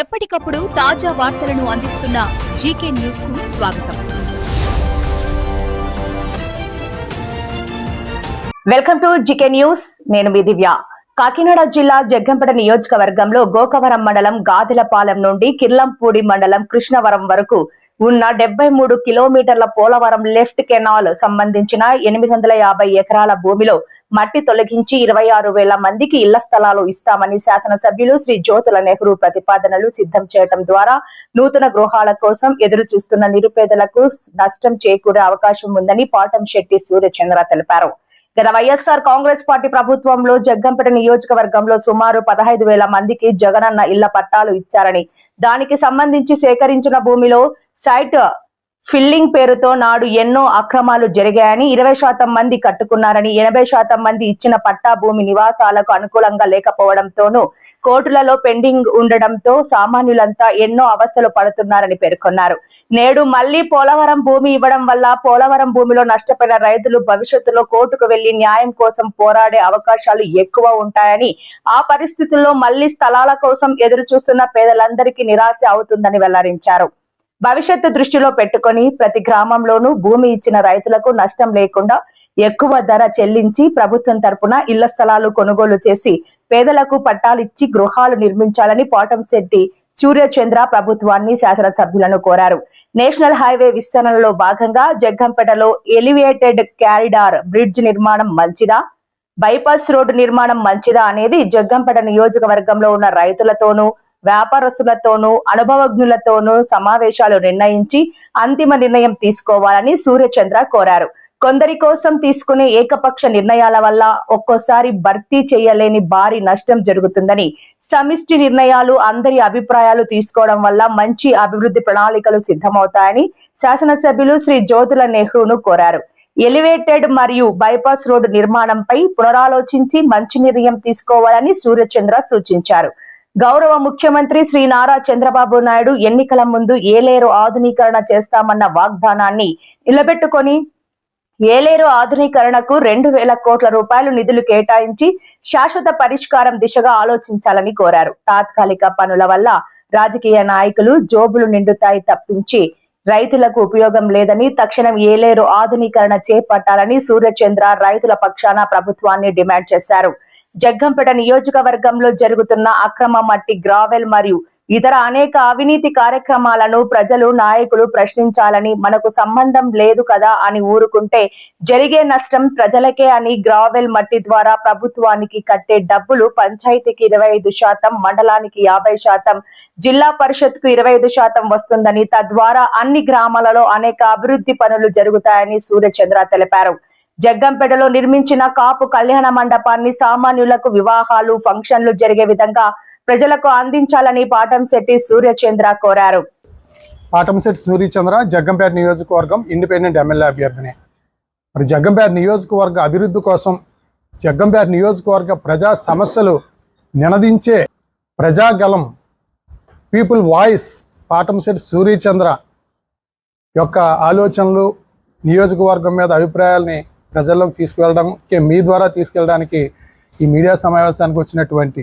ఎప్పటికప్పుడు తాజా వార్తలను అందిస్తున్న జీకే న్యూస్ కు స్వాగతం. Welcome to GK news. నేను మీ దివ్య. కాకినాడ జిల్లా జగ్గంపేట నియోజకవర్గంలో గోకవరం మండలం గాదెలపాలెం నుండి కిర్లంపూడి మండలం కృష్ణవరం వరకు ఉన్న 73 కిలోమీటర్ల పోలవరం లెఫ్ట్ కెనాల్ సంబంధించిన 850 ఎకరాల భూమిలో మట్టి తొలగించి 26,000 మందికి ఇళ్ల స్థలాలు ఇస్తామని శాసనసభ్యులు శ్రీ జ్యోతుల నెహ్రూ ప్రతిపాదనలు సిద్ధం చేయడం ద్వారా నూతన గృహాల కోసం ఎదురు చూస్తున్న నిరుపేదలకు నష్టం చేకూరే అవకాశం ఉందని పాటంశెట్టి సూర్యచంద్ర తెలిపారు. గత వైఎస్ఆర్ కాంగ్రెస్ పార్టీ ప్రభుత్వంలో జగ్గంపేట నియోజకవర్గంలో సుమారు 15,000 మందికి జగనన్న ఇళ్ల పట్టాలు ఇచ్చారని, దానికి సంబంధించి సేకరించిన భూమిలో సైట్ ఫిల్లింగ్ పేరుతో నాడు ఎన్నో అక్రమాలు జరిగాయని, 20% మంది కట్టుకున్నారని, 80% మంది ఇచ్చిన పట్టా భూమి నివాసాలకు అనుకూలంగా లేకపోవడంతోనూ కోర్టులలో పెండింగ్ ఉండడంతో సామాన్యులంతా ఎన్నో అవస్థలు పడుతున్నారని పేర్కొన్నారు. నేడు మళ్లీ పోలవరం భూమి ఇవ్వడం వల్ల పోలవరం భూమిలో నష్టపోయిన రైతులు భవిష్యత్తులో కోర్టుకు వెళ్లి న్యాయం కోసం పోరాడే అవకాశాలు ఎక్కువ ఉంటాయని, ఆ పరిస్థితుల్లో మళ్లీ స్థలాల కోసం ఎదురు చూస్తున్న పేదలందరికీ నిరాశ అవుతుందని వెల్లడించారు. భవిష్యత్తు దృష్టిలో పెట్టుకుని ప్రతి గ్రామంలోనూ భూమి ఇచ్చిన రైతులకు నష్టం లేకుండా ఎక్కువ ధర చెల్లించి ప్రభుత్వం తరపున ఇళ్ల స్థలాలు కొనుగోలు చేసి పేదలకు పట్టాలిచ్చి గృహాలు నిర్మించాలని పాటంశెట్టి సూర్యచంద్ర ప్రభుత్వాన్ని, శాసనసభ్యులను కోరారు. నేషనల్ హైవే విస్తరణలో భాగంగా జగ్గంపేటలో ఎలివేటెడ్ కారిడార్ బ్రిడ్జ్ నిర్మాణం మంచిదా, బైపాస్ రోడ్డు నిర్మాణం మంచిదా అనేది జగ్గంపేట నియోజకవర్గంలో ఉన్న రైతులతోనూ వ్యాపారస్తులతోనూ అనుభవజ్ఞులతోనూ సమావేశాలు నిర్ణయించి అంతిమ నిర్ణయం తీసుకోవాలని సూర్యచంద్ర కోరారు. కొందరి కోసం తీసుకునే ఏకపక్ష నిర్ణయాల వల్ల ఒక్కోసారి భర్తీ చేయలేని భారీ నష్టం జరుగుతుందని, సమిష్టి నిర్ణయాలు అందరి అభిప్రాయాలు తీసుకోవడం వల్ల మంచి అభివృద్ధి ప్రణాళికలు సిద్ధమవుతాయని శాసనసభ్యులు శ్రీ జ్యోతుల నెహ్రూను కోరారు. ఎలివేటెడ్ మరియు బైపాస్ రోడ్డు నిర్మాణంపై పునరాలోచించి మంచి నిర్ణయం తీసుకోవాలని సూర్యచంద్ర సూచించారు. గౌరవ ముఖ్యమంత్రి శ్రీ నారా చంద్రబాబు నాయుడు ఎన్నికల ముందు ఏలేరు ఆధునీకరణ చేస్తామన్న వాగ్దానాన్ని నిలబెట్టుకొని ఏలేరు ఆధునీకరణకు 2,000 కోట్ల రూపాయలు నిధులు కేటాయించి శాశ్వత పరిష్కారం దిశగా ఆలోచించాలని కోరారు. తాత్కాలిక పనుల వల్ల రాజకీయ నాయకులు జోబులు నిండుతాయి తప్పించి రైతులకు ఉపయోగం లేదని, తక్షణం ఏలేరు ఆధునీకరణ చేపట్టాలని సూర్యచంద్ర రైతుల పక్షాన ప్రభుత్వాన్ని డిమాండ్ చేశారు. జగ్గంపేట నియోజకవర్గంలో జరుగుతున్న అక్రమ మట్టి, గ్రావెల్ మరియు ఇతర అనేక అవినీతి కార్యక్రమాలను ప్రజలు, నాయకులు ప్రశ్నించాలని, మనకు సంబంధం లేదు కదా అని ఊరుకుంటే జరిగే నష్టం ప్రజలకే అని, గ్రావెల్ మట్టి ద్వారా ప్రభుత్వానికి కట్టే డబ్బులు పంచాయతీకి 25%, మండలానికి 50%, జిల్లా పరిషత్కు 25% వస్తుందని, తద్వారా అన్ని గ్రామాలలో అనేక అభివృద్ధి పనులు జరుగుతాయని సూర్యచంద్ర తెలిపారు. జగ్గంపేటలో నిర్మించిన కాపు కళ్యాణ మండపాన్ని సామాన్యులకు వివాహాలు, ఫంక్షన్లు జరిగే విధంగా ప్రజలకు అందించాలని పాటంశెట్టి సూర్యచంద్ర కోరారు. పాటంశెట్టి సూర్యచంద్ర జగ్గంపేట నియోజకవర్గం ఇండిపెండెంట్ ఎమ్మెల్యే అభ్యర్థిని. మరి జగ్గంపేట నియోజకవర్గ అభివృద్ధి కోసం, జగ్గంపేట నియోజకవర్గ ప్రజా సమస్యలు నినదించే ప్రజాగలం, పీపుల్ వాయిస్ పాటంశెట్టి సూర్యచంద్ర యొక్క ఆలోచనలు, నియోజకవర్గం మీద అభిప్రాయాల్ని ప్రజల్లోకి తీసుకువెళ్ళడానికి, మీ ద్వారా తీసుకెళ్ళడానికి ఈ మీడియా సమావేశానికి వచ్చినటువంటి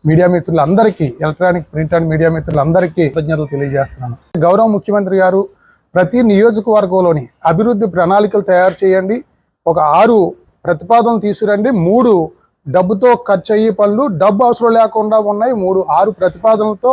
మీడియా మిత్రులందరికీ, ఎలక్ట్రానిక్ ప్రింట్ అండ్ మీడియా మిత్రులందరికీ కృతజ్ఞతలు తెలియజేస్తున్నాను. గౌరవ ముఖ్యమంత్రి గారు ప్రతి నియోజకవర్గంలోని అభివృద్ధి ప్రణాళికలు తయారు చేయండి, ఒక 6 ప్రతిపాదనలు తీసుకురండి, 3 డబ్బుతో ఖర్చు అయ్యే పనులు, డబ్బు అవసరం లేకుండా ఉన్నాయి 6 ప్రతిపాదనలతో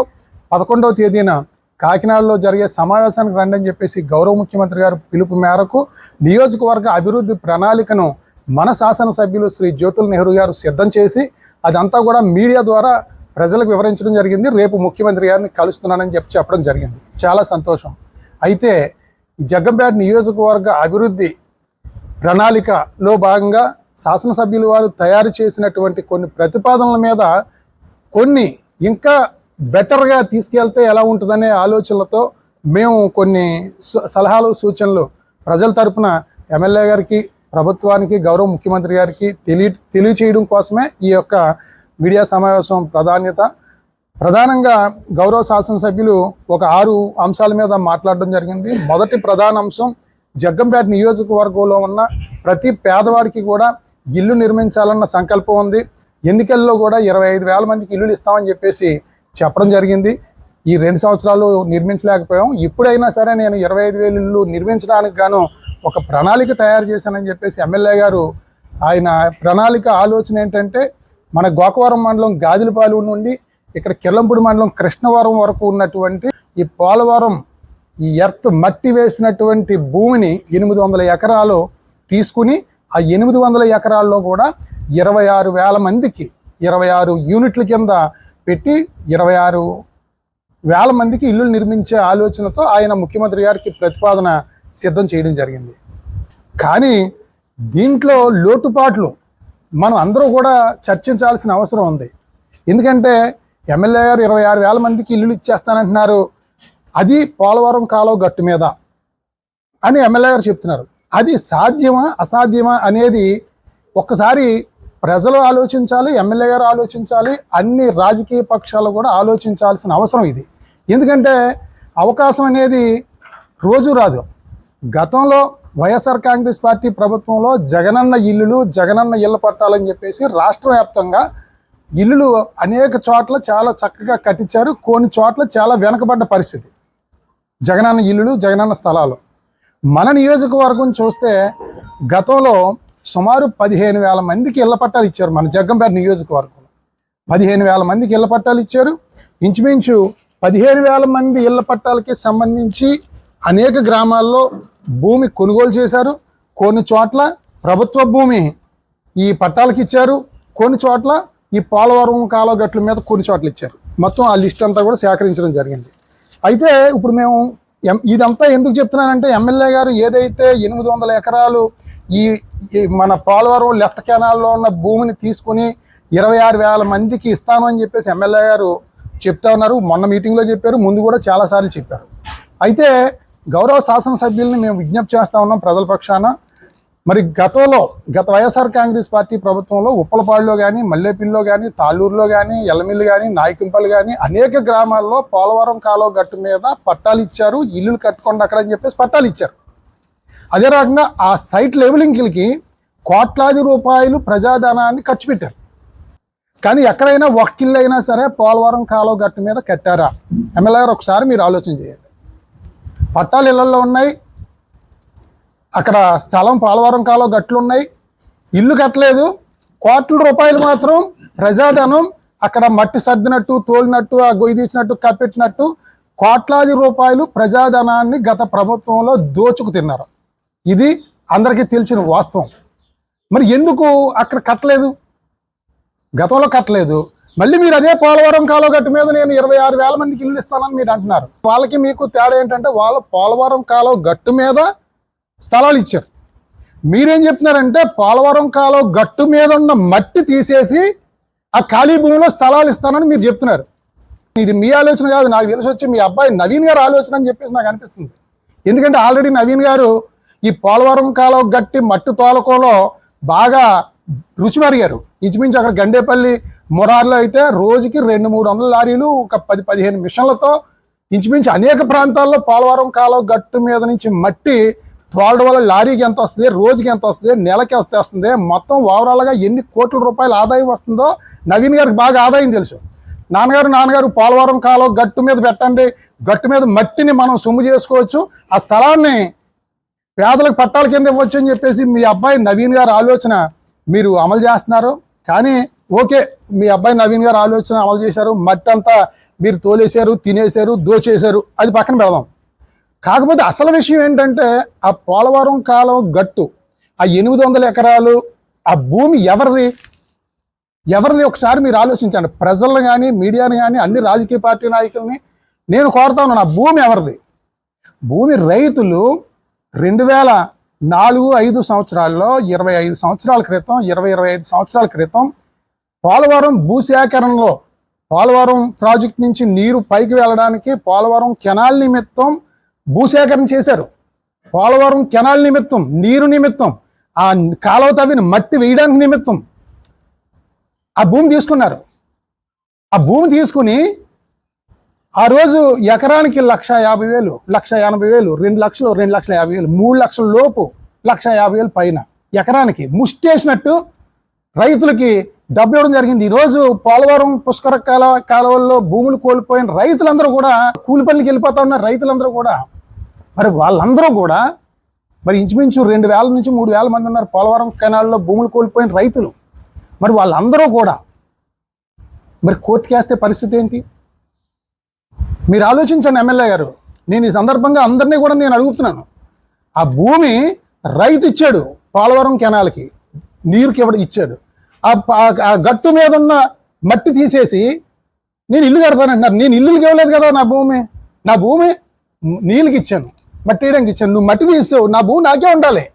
11వ తేదీన కాకినాడలో జరిగే సమావేశానికి రండి అని చెప్పేసి గౌరవ ముఖ్యమంత్రి గారు పిలుపు మేరకు నియోజకవర్గ అభివృద్ధి ప్రణాళికను మన శాసనసభ్యులు శ్రీ జ్యోతుల నెహ్రూ గారు సిద్ధం చేసి అదంతా కూడా మీడియా ద్వారా ప్రజలకు వివరించడం జరిగింది. రేపు ముఖ్యమంత్రి గారిని కలుస్తున్నానని చెప్పడం జరిగింది. చాలా సంతోషం. అయితే ఈ జగ్గంపేట నియోజకవర్గ అభివృద్ధి ప్రణాళికలో భాగంగా శాసనసభ్యులు వారు తయారు చేసినటువంటి కొన్ని ప్రతిపాదనల మీద కొన్ని ఇంకా బెటర్గా తీసుకెళ్తే ఎలా ఉంటుందనే ఆలోచనలతో మేము కొన్ని సలహాలు, సూచనలు ప్రజల తరపున ఎమ్మెల్యే గారికి, ప్రభుత్వానికి, గౌరవ ముఖ్యమంత్రి గారికి తెలియచేయడం కోసమే ఈ యొక్క మీడియా సమావేశం ప్రధానంగా గౌరవ శాసనసభ్యులు ఒక 6 అంశాల మీద మాట్లాడడం జరిగింది. మొదటి ప్రధాన అంశం, జగ్గంపేట నియోజకవర్గంలో ఉన్న ప్రతి పేదవాడికి కూడా ఇల్లు నిర్మించాలన్న సంకల్పం ఉంది. ఎన్నికల్లో కూడా 25,000 మందికి ఇల్లులు ఇస్తామని చెప్పేసి చెప్పడం జరిగింది. ఈ 2 సంవత్సరాలు నిర్మించలేకపోయాం. ఇప్పుడైనా సరే నేను 25,000 ఇళ్ళు నిర్మించడానికి గాను ఒక ప్రణాళిక తయారు చేశానని చెప్పేసి ఎమ్మెల్యే గారు ఆయన ప్రణాళిక ఆలోచన ఏంటంటే మన గోకవరం మండలం గాదిలపాలెం నుండి ఇక్కడ కిర్లంపూడి మండలం కృష్ణవరం వరకు ఉన్నటువంటి ఈ పోలవరం ఈ ఎర్త్ మట్టి వేసినటువంటి భూమిని 800 ఎకరాలు తీసుకుని ఆ 800 ఎకరాల్లో కూడా 26,000 మందికి 26 యూనిట్ల కింద పెట్టి 26,000 మందికి ఇల్లు నిర్మించే ఆలోచనతో ఆయన ముఖ్యమంత్రి గారికి ప్రతిపాదన సిద్ధం చేయడం జరిగింది. కానీ దీంట్లో లోటుపాట్లు మనం అందరూ కూడా చర్చించాల్సిన అవసరం ఉంది. ఎందుకంటే ఎమ్మెల్యే గారు 26,000 మందికి ఇల్లులు ఇచ్చేస్తానంటున్నారు, అది పోలవరం కాలువ గట్టు మీద అని ఎమ్మెల్యే గారు చెప్తున్నారు. అది సాధ్యమా అసాధ్యమా అనేది ఒక్కసారి ప్రజలు ఆలోచించాలి, ఎమ్మెల్యే గారు ఆలోచించాలి, అన్ని రాజకీయ పక్షాలు కూడా ఆలోచించాల్సిన అవసరం ఇది. ఎందుకంటే అవకాశం అనేది రోజు రాదు. గతంలో వైఎస్ఆర్ కాంగ్రెస్ పార్టీ ప్రభుత్వంలో జగనన్న ఇళ్ళ పట్టాలని చెప్పేసి రాష్ట్ర వ్యాప్తంగా ఇల్లులు అనేక చోట్ల చాలా చక్కగా కట్టించారు. కొన్ని చోట్ల చాలా వెనకబడ్డ పరిస్థితి జగనన్న ఇల్లులు, జగనన్న స్థలాలు. మన నియోజకవర్గం చూస్తే గతంలో సుమారు 15,000 మందికి ఇళ్ల పట్టాలు ఇచ్చారు. మన జగ్గంపేట నియోజకవర్గంలో 15,000 మందికి ఇళ్ల పట్టాలు ఇచ్చారు. ఇంచుమించు 15,000 మంది ఇళ్ల పట్టాలకి సంబంధించి అనేక గ్రామాల్లో భూమి కొనుగోలు చేశారు. కొన్ని చోట్ల ప్రభుత్వ భూమి ఈ పట్టాలకి ఇచ్చారు, కొన్ని చోట్ల ఈ పోలవరం కాలువ గట్ల మీద కొన్ని చోట్ల ఇచ్చారు. మొత్తం ఆ లిస్ట్ అంతా కూడా సేకరించడం జరిగింది. అయితే ఇప్పుడు మేము ఇదంతా ఎందుకు చెప్తున్నానంటే ఎమ్మెల్యే గారు ఏదైతే 800 ఎకరాలు ఈ మన పోలవరం లెఫ్ట్ కెనాల్లో ఉన్న భూమిని తీసుకుని 26,000 మందికి ఇస్తాను అని చెప్పేసి ఎమ్మెల్యే గారు చెప్తా ఉన్నారు. మొన్న మీటింగ్లో చెప్పారు, ముందు కూడా చాలాసార్లు చెప్పారు. అయితే గౌరవ శాసనసభ్యుల్ని మేము విజ్ఞప్తి చేస్తూ ఉన్నాం ప్రజల పక్షాన. మరి గత వైఎస్ఆర్ కాంగ్రెస్ పార్టీ ప్రభుత్వంలో ఉప్పలపాడులో కానీ, మల్లేపల్లిలో కానీ, తాళ్ళూరులో కానీ, ఎల్లమిల్లి కానీ, నాయకంపల్లి కానీ అనేక గ్రామాల్లో పోలవరం కాలువ గట్టు మీద పట్టాలు ఇచ్చారు. ఇల్లులు కట్టుకోండి అక్కడ అని చెప్పేసి పట్టాలు ఇచ్చారు. అదే రకంగా ఆ సైట్ లెవెలింగ్కి కోట్లాది రూపాయలు ప్రజాధనాన్ని ఖర్చు పెట్టారు. కానీ ఎక్కడైనా ఒక్కిల్లు అయినా సరే పోలవరం కాలువ గట్టు మీద కట్టారా? ఎమ్మెల్యే గారు ఒకసారి మీరు ఆలోచన చేయండి. పట్టాలు ఇళ్లలో ఉన్నాయి, అక్కడ స్థలం పోలవరం కాలువ గట్లు ఉన్నాయి, ఇల్లు కట్టలేదు. కోట్ల రూపాయలు మాత్రం ప్రజాధనం అక్కడ మట్టి సర్దినట్టు, తోలినట్టు, ఆ గొయ్యి తీసినట్టు, కప్పెట్టినట్టు కోట్లాది రూపాయలు ప్రజాధనాన్ని గత ప్రభుత్వంలో దోచుకు తిన్నారు. ఇది అందరికీ తెలిసిన వాస్తవం. మరి ఎందుకు అక్కడ కట్టలేదు? గతంలో కట్టలేదు. మళ్ళీ మీరు అదే పోలవరం కాలువ గట్టు మీద నేను 26,000 మందికి ఇల్లు ఇస్తానని మీరు అంటున్నారు. వాళ్ళకి మీకు తేడా ఏంటంటే వాళ్ళు పోలవరం కాలువ గట్టు మీద స్థలాలు ఇచ్చారు. మీరేం చెప్తున్నారంటే పోలవరం కాలువ గట్టు మీద ఉన్న మట్టి తీసేసి ఆ ఖాళీ భూమిలో స్థలాలు ఇస్తానని మీరు చెప్తున్నారు. ఇది మీ ఆలోచన కాదు, నాకు తెలిసి వచ్చి మీ అబ్బాయి నవీన్ గారు ఆలోచన అని చెప్పేసి నాకు అనిపిస్తుంది. ఎందుకంటే ఆల్రెడీ నవీన్ గారు ఈ పోలవరం కాలువ గట్టి మట్టి తోలకోలో బాగా రుచి మరిగారు. ఇంచుమించు అక్కడ గండేపల్లి మొరార్లో అయితే రోజుకి 200-300 లారీలు ఒక 10-15 మిషన్లతో ఇంచుమించు అనేక ప్రాంతాల్లో పోలవరం కాలువ గట్టు మీద నుంచి మట్టి తోలడం వల్ల లారీకి ఎంత వస్తుంది, రోజుకి ఎంత వస్తుంది, నెలకి ఎంత వస్తుంది, మొత్తం ఓవరాల్గా ఎన్ని కోట్ల రూపాయల ఆదాయం వస్తుందో నవీన్ గారికి బాగా ఆదాయం తెలుసు. నాన్నగారు పోలవరం కాలువ గట్టు మీద పెట్టండి, గట్టు మీద మట్టిని మనం సొమ్ము చేసుకోవచ్చు, ఆ స్థలాన్ని పేదలకు పట్టాల కింద ఇవ్వచ్చు అని చెప్పేసి మీ అబ్బాయి నవీన్ గారు ఆలోచన మీరు అమలు చేస్తున్నారు. కానీ ఓకే, మీ అబ్బాయి నవీన్ గారు ఆలోచన అమలు చేశారు, మట్టి అంతా మీరు తోలేశారు, తినేశారు, దోచేశారు, అది పక్కన పెడదాం. కాకపోతే అసలు విషయం ఏంటంటే ఆ పోలవరం కాలువ గట్టు ఆ 800 ఎకరాలు ఆ భూమి ఎవరిది ఒకసారి మీరు ఆలోచించండి. ప్రజలను కానీ, మీడియాని కానీ, అన్ని రాజకీయ పార్టీ నాయకుల్ని నేను కోరుతా ఉన్నాను, ఆ భూమి ఎవరిది? భూమి రైతులు 2004-5 సంవత్సరాల్లో 25 సంవత్సరాల క్రితం 25 సంవత్సరాల క్రితం పోలవరం భూసేకరణలో పోలవరం ప్రాజెక్ట్ నుంచి నీరు పైకి వెళ్ళడానికి పోలవరం కెనాల్ నిమిత్తం భూసేకరణ చేశారు. పోలవరం కెనాల్ నిమిత్తం, నీరు నిమిత్తం, ఆ కాలువ తవ్విన మట్టి వేయడానికి నిమిత్తం ఆ భూమి తీసుకున్నారు. ఆ భూమి తీసుకుని ఆ రోజు ఎకరానికి 1,50,000, 1,80,000, 2 లక్షలు, 2,50,000, 3 లక్షల లోపు 1,50,000 పైన ఎకరానికి ముష్టేసినట్టు రైతులకి డబ్బు ఇవ్వడం జరిగింది. ఈరోజు పోలవరం పుష్కర కాలువల్లో భూములు కోల్పోయిన రైతులందరూ కూడా కూలి పనులకి వెళ్ళిపోతా ఉన్నారు. రైతులందరూ కూడా మరి వాళ్ళందరూ కూడా మరి ఇంచుమించు 2,000 నుంచి 3,000 మంది ఉన్నారు పోలవరం కెనాల్లో భూములు కోల్పోయిన రైతులు. మరి వాళ్ళందరూ కూడా మరి కోర్టుకేస్తే పరిస్థితి ఏంటి? మీరు ఆలోచించండి ఎమ్మెల్యే గారు. నేను ఈ సందర్భంగా అందరినీ కూడా నేను అడుగుతున్నాను. ఆ భూమి రైతు ఇచ్చాడు, పోలవరం కెనాల్కి నీరుకి ఇచ్చాడు. ఆ గట్టు మీద ఉన్న మట్టి తీసేసి నేను ఇల్లు కడతానంటున్నారు. నేను ఇల్లుకి ఇవ్వలేదు కదా నా భూమి నీళ్ళకి ఇచ్చాను, మట్టి వేయడానికి ఇచ్చాను. నువ్వు మట్టి తీసావు, నా భూమి నాకే ఉండాలి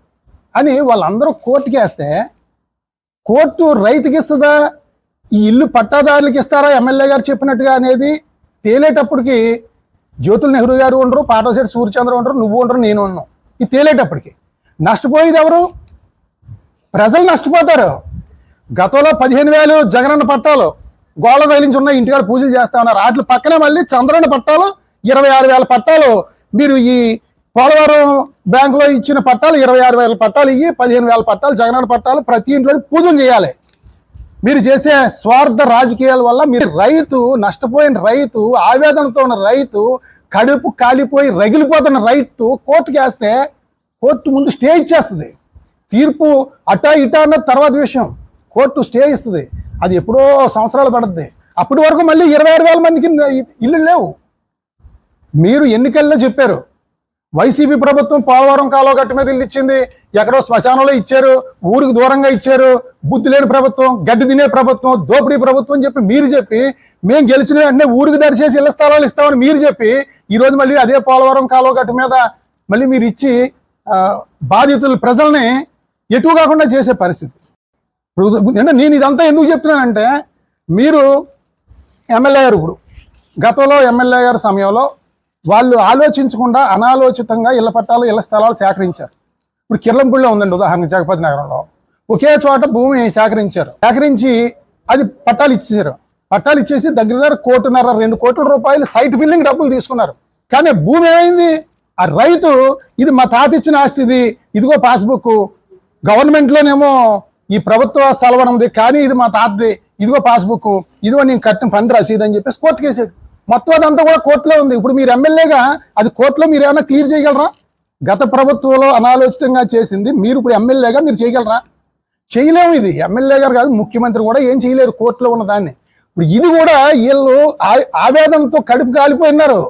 అని వాళ్ళందరూ కోర్టుకి వేస్తే కోర్టు రైతుకి ఇస్తుందా, ఈ ఇల్లు పట్టాదారులకి ఇస్తారా ఎమ్మెల్యే గారు చెప్పినట్టుగా అనేది తేలేటప్పటికి జ్యోతుల్ నెహ్రూ గారు ఉండరు, పాటోశెట్టి సూర్యచంద్ర ఉండరు, నువ్వు ఉండరు, నేను ఉన్నాను. ఇది తేలేటప్పటికి నష్టపోయేది ఎవరు? ప్రజలు నష్టపోతారు. గతంలో 15,000 జగనన్న పట్టాలు గోళ తగిలించి ఉన్న ఇంటికాడ పూజలు చేస్తా ఉన్నారు. వాటి పక్కనే మళ్ళీ చంద్రన్న పట్టాలు 26,000 పట్టాలు. మీరు ఈ పోలవరం బ్యాంకులో ఇచ్చిన పట్టాలు 26,000 పట్టాలు ఇవి 15,000 పట్టాలు జగనన్న పట్టాలు. ప్రతి ఇంట్లో పూజలు చేయాలి. మీరు చేసే స్వార్థ రాజకీయాల వల్ల మీరు రైతు, నష్టపోయిన రైతు, ఆవేదనతో ఉన్న రైతు, కడుపు కాలిపోయి రగిలిపోతున్న రైతు కోర్టుకి వేస్తే కోర్టు ముందు స్టే ఇచ్చేస్తుంది. తీర్పు అటా ఇటా అన్న తర్వాత విషయం. కోర్టు స్టే ఇస్తుంది. అది ఎప్పుడో సంవత్సరాలు పడుతుంది. అప్పటి వరకు మళ్ళీ 26,000 మందికి ఇల్లు లేవు. మీరు ఎన్నికల్లో చెప్పారు వైసీపీ ప్రభుత్వం పోలవరం కాలువ గట్టు మీద ఇల్లు ఇచ్చింది, ఎక్కడో శ్మశానంలో ఇచ్చారు, ఊరికి దూరంగా ఇచ్చారు, బుద్ధి లేని ప్రభుత్వం, గడ్డి తినే ప్రభుత్వం, దోపిడీ ప్రభుత్వం అని చెప్పి మీరు చెప్పి, మేము గెలిచిన వెంటనే ఊరికి దరిచేసి ఇళ్ల స్థలాలు ఇస్తామని మీరు చెప్పి, ఈరోజు మళ్ళీ అదే పోలవరం కాలువ గట్టు మీద మళ్ళీ మీరు ఇచ్చి బాధితులు ప్రజల్ని ఎటు కాకుండా చేసే పరిస్థితి. నేను ఇదంతా ఎందుకు చెప్తున్నానంటే, మీరు ఎమ్మెల్యే గారు ఇప్పుడు గతంలో ఎమ్మెల్యే గారి సమయంలో వాళ్ళు ఆలోచించకుండా అనాలోచితంగా ఇళ్ల పట్టాలు, ఇళ్ల స్థలాలు సేకరించారు. ఇప్పుడు కిర్లంపూడిలో ఉందండి ఉదాహరణ, జగపతి నగరంలో ఒకే చోట భూమి సేకరించి అది పట్టాలు ఇచ్చేసారు. పట్టాలు ఇచ్చేసి దగ్గర 1.5 2 కోట్ల రూపాయలు సైట్ బిల్డింగ్ డబ్బులు తీసుకున్నారు. కానీ భూమి ఏమైంది? ఆ రైతు ఇది మా తాత ఇచ్చిన ఆస్తి, ఇదిగో పాస్బుక్, గవర్నమెంట్లోనేమో ఈ ప్రభుత్వ స్థలం ఉంది, కానీ ఇది మా తాతది, ఇదిగో పాస్బుక్, ఇదిగో నేను కట్టిన పని రసీదు అని చెప్పేసి కోర్టుకి వేసాడు. మొత్తం అదంతా కూడా కోర్టులో ఉంది. ఇప్పుడు మీరు ఎమ్మెల్యేగా అది కోర్టులో మీరు ఏమైనా క్లియర్ చేయగలరా? గత ప్రభుత్వంలో అనాలోచితంగా చేసింది మీరు ఇప్పుడు ఎమ్మెల్యేగా మీరు చేయగలరా? చేయలేము. ఇది ఎమ్మెల్యే గారు కాదు, ముఖ్యమంత్రి కూడా ఏం చేయలేరు కోర్టులో ఉన్న దాన్ని. ఇప్పుడు ఇది కూడా వీళ్ళు ఆవేదనతో కడుపు కాలిపోయినారు.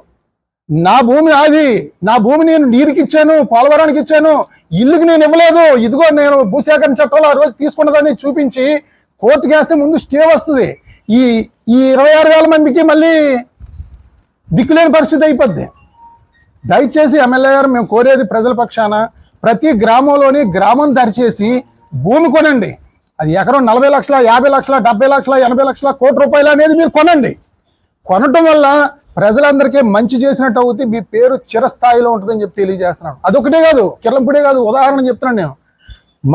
నా భూమి నాది, నా భూమి నేను నీరుకి ఇచ్చాను, పోలవరానికి ఇచ్చాను, ఇల్లుకి నేను ఇవ్వలేదు, ఇదిగో నేను భూసేకరణ చట్టంలో ఆ రోజు తీసుకున్నదాన్ని చూపించి కోర్టుకి వేస్తే ముందు స్టే వస్తుంది. ఈ 26,000 మందికి మళ్ళీ దిక్కులేని పరిస్థితి అయిపోద్ది. దయచేసి ఎమ్మెల్యే గారు మేము కోరేది ప్రజల పక్షాన ప్రతి గ్రామంలోని గ్రామం దరిచేసి భూమి కొనండి. అది ఎకరం 40 లక్షల, 50 లక్షల, 70 లక్షల, 80 లక్షల, కోటి రూపాయలు అనేది మీరు కొనండి. కొనటం వల్ల ప్రజలందరికీ మంచి చేసినట్టు అవుతుంది, మీ పేరు చిరస్థాయిలో ఉంటుందని చెప్పి తెలియజేస్తున్నాను. అదొకటే కాదు, కిర్లంపూడే కాదు, ఉదాహరణ చెప్తున్నాను నేను.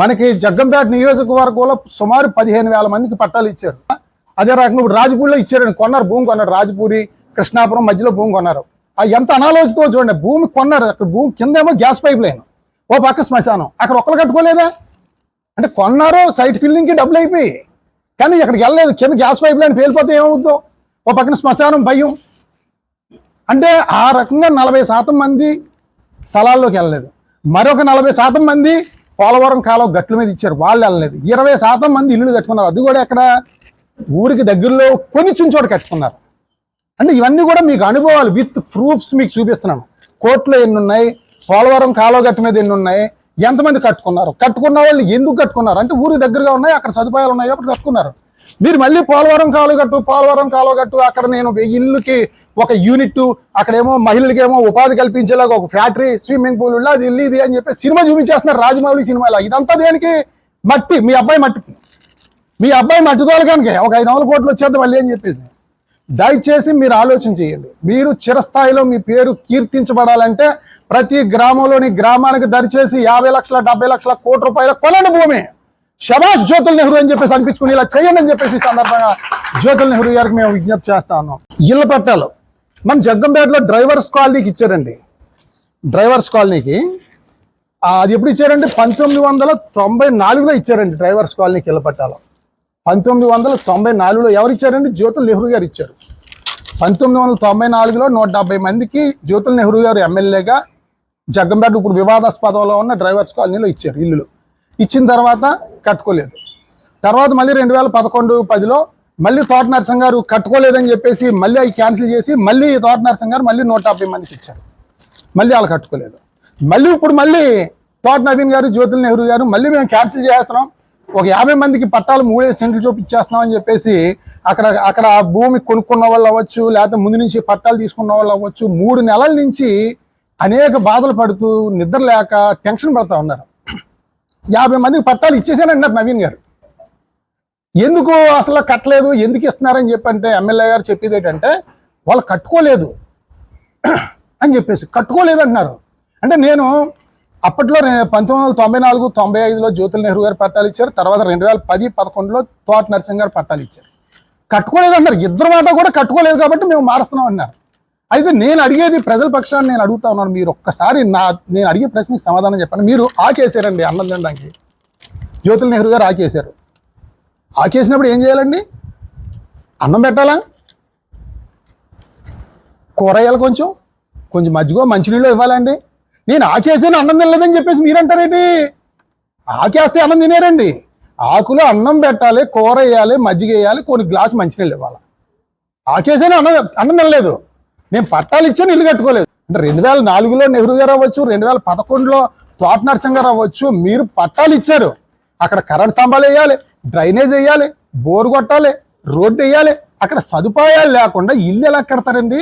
మనకి జగ్గంపేట నియోజకవర్గంలో సుమారు 15,000 మందికి పట్టాలు ఇచ్చారు. అదే రకంగా ఇప్పుడు రాజపూడిలో ఇచ్చారండి, కొన్నారు, భూమి కొన్నారు. రాజపూడి కృష్ణాపురం మధ్యలో భూమి కొన్నారు. ఎంత అనాలోచితో చూడండి, భూమి కొన్నారు. అక్కడ భూమి కిందేమో గ్యాస్ పైప్ లైన్, ఓ పక్క శ్మశానం, అక్కడ ఒక్కరు కట్టుకోలేదా? అంటే కొన్నారు, సైట్ ఫిల్లింగ్కి డబ్బులు అయిపోయి, కానీ ఇక్కడికి వెళ్ళలేదు. కింద గ్యాస్ పైప్ లైన్ పేలిపోతే ఏమవుతుందో, ఓ పక్కన శ్మశానం భయం. అంటే ఆ రకంగా 40% మంది స్థలాల్లోకి వెళ్ళలేదు. మరొక 40% మంది పోలవరం కాలువ గట్ల మీద ఇచ్చారు, వాళ్ళు వెళ్ళలేదు. 20% మంది ఇల్లు కట్టుకున్నారు. అది కూడా ఎక్కడ? ఊరికి దగ్గరలో కొంచెం చోట కట్టుకున్నారు. అంటే ఇవన్నీ కూడా మీకు అనుభవాలు విత్ ప్రూఫ్స్ మీకు చూపిస్తున్నాను. కోర్టులో ఎన్ని ఉన్నాయి, పోలవరం కాలువ గట్టు మీద ఎన్ని ఉన్నాయి, ఎంతమంది కట్టుకున్నారు, కట్టుకున్న వాళ్ళు ఎందుకు కట్టుకున్నారు అంటే ఊరికి దగ్గరగా ఉన్నాయి, అక్కడ సదుపాయాలు ఉన్నాయి అప్పుడు కట్టుకున్నారు. మీరు మళ్ళీ పోలవరం కాలువ గట్టు అక్కడ నేను ఇల్లుకి ఒక యూనిట్, అక్కడేమో మహిళలకేమో ఉపాధి కల్పించేలాగా ఒక ఫ్యాక్టరీ, స్విమ్మింగ్ పూల్, అది ఇల్లు ఇది అని చెప్పి సినిమా చూపించేస్తున్నారు, రాజమౌళి సినిమాలో. ఇదంతా దేనికి? మట్టి, మీ అబ్బాయి మట్టికి, మీ అబ్బాయి మట్టి తోలకానికి ఒక 500 కోట్లు వచ్చేద్దాం మళ్ళీ అని చెప్పేసి. దయచేసి మీరు ఆలోచన చేయండి. మీరు చిరస్థాయిలో మీ పేరు కీర్తించబడాలంటే ప్రతి గ్రామంలోని గ్రామానికి దరిచేసి 50 లక్షల, 70 లక్షల, కోటి రూపాయల కొనండి భూమి. శభాష్ జ్యోతుల్ నెహ్రూ అని చెప్పేసి అనిపించుకుని ఇలా చేయండి అని చెప్పేసి సందర్భంగా జ్యోతుల్ నెహ్రూ గారికి మేము విజ్ఞప్తి చేస్తా ఉన్నాం. ఇళ్ల పట్టాలు మన జగ్గంపేటలో డ్రైవర్స్ కాలనీకి ఇచ్చారండి. డ్రైవర్స్ కాలనీకి అది ఎప్పుడు ఇచ్చారండి? 1994లో ఇచ్చారండి డ్రైవర్స్ కాలనీకి ఇళ్ల పట్టాలు. 1994లో ఎవరిచ్చారండి? జ్యోతుల్ నెహ్రూ గారు ఇచ్చారు. 1994లో 170 మందికి జ్యోతుల్ నెహ్రూ గారు ఎమ్మెల్యేగా జగ్గంపేట ఇప్పుడు వివాదాస్పదంలో ఉన్న డ్రైవర్స్ కాలనీలో ఇచ్చారు ఇల్లులు. ఇచ్చిన తర్వాత కట్టుకోలేదు. తర్వాత మళ్ళీ 2011-10లో మళ్ళీ తోట నరసింహ గారు కట్టుకోలేదని చెప్పేసి మళ్ళీ అవి క్యాన్సిల్ చేసి మళ్ళీ తోట నరసింహ గారు మళ్ళీ 150 మందికి ఇచ్చారు. మళ్ళీ వాళ్ళు కట్టుకోలేదు. మళ్ళీ ఇప్పుడు మళ్ళీ తోట నవీన్ గారు, జ్యోతుల్ నెహ్రూ గారు మళ్ళీ మేము క్యాన్సిల్ చేస్తున్నాం, ఒక 50 మందికి పట్టాలు 3 సెంట్లు చూపించేస్తున్నాం అని చెప్పేసి అక్కడ భూమి కొనుక్కున్న వాళ్ళు అవ్వచ్చు, లేకపోతే ముందు నుంచి పట్టాలు తీసుకున్న వాళ్ళు అవ్వచ్చు, 3 నెలల నుంచి అనేక బాధలు పడుతూ నిద్ర లేక టెన్షన్ పడుతూ ఉన్నారు. 50 మందికి పట్టాలు ఇచ్చేసానంటున్నారు నవీన్ గారు. ఎందుకు అసలు కట్టలేదు, ఎందుకు ఇస్తున్నారని చెప్పంటే ఎమ్మెల్యే గారు చెప్పేది ఏంటంటే వాళ్ళు కట్టుకోలేదు అని చెప్పేసి కట్టుకోలేదు అంటున్నారు. అంటే నేను అప్పట్లో 1994-95లో జ్యోతుల్ నెహ్రూ గారు పట్టాలు ఇచ్చారు. తర్వాత 2010-11లో తోట నరసింహ గారు పట్టాలు ఇచ్చారు. కట్టుకోలేదు అంటారు. ఇద్దరు మాట కూడా కట్టుకోలేదు కాబట్టి మేము మారుస్తున్నాం అన్నారు. అయితే నేను అడిగేది ప్రజల పక్షాన్ని నేను అడుగుతా ఉన్నాను. మీరు ఒక్కసారి నేను అడిగే ప్రశ్నకి సమాధానం చెప్పండి. మీరు ఆకేసారండి అన్నం తినడానికి. జ్యోతుల్ నెహ్రూ గారు ఆకేశారు. ఆకేసినప్పుడు ఏం చేయాలండి? అన్నం పెట్టాలా, కూరగాయలు కొంచెం మజ్జిగో మంచినీళ్ళు ఇవ్వాలండి. నేను ఆకేసాను అన్నం తినలేదని చెప్పేసి మీరంటారేంటి? ఆకేస్తే అన్నం తినేరండి. ఆకులో అన్నం పెట్టాలి, కూర వేయాలి, మజ్జిగ వేయాలి, కొన్ని గ్లాసు మంచినీళ్ళు ఇవ్వాలి. ఆకేసాను అన్నం తినలేదు. నేను పట్టాలు ఇచ్చాను, ఇల్లు కట్టుకోలేదు. అంటే 2004లో నెహ్రూ గారు అవ్వచ్చు, 2011లో తోట నరసింహ గారు అవ్వచ్చు, మీరు పట్టాలు ఇచ్చారు. అక్కడ కరెంట్ స్తంభాలు వేయాలి, డ్రైనేజ్ వేయాలి, బోరు కొట్టాలి, రోడ్డు వేయాలి. అక్కడ సదుపాయాలు లేకుండా ఇల్లు ఎలా కడతారండి?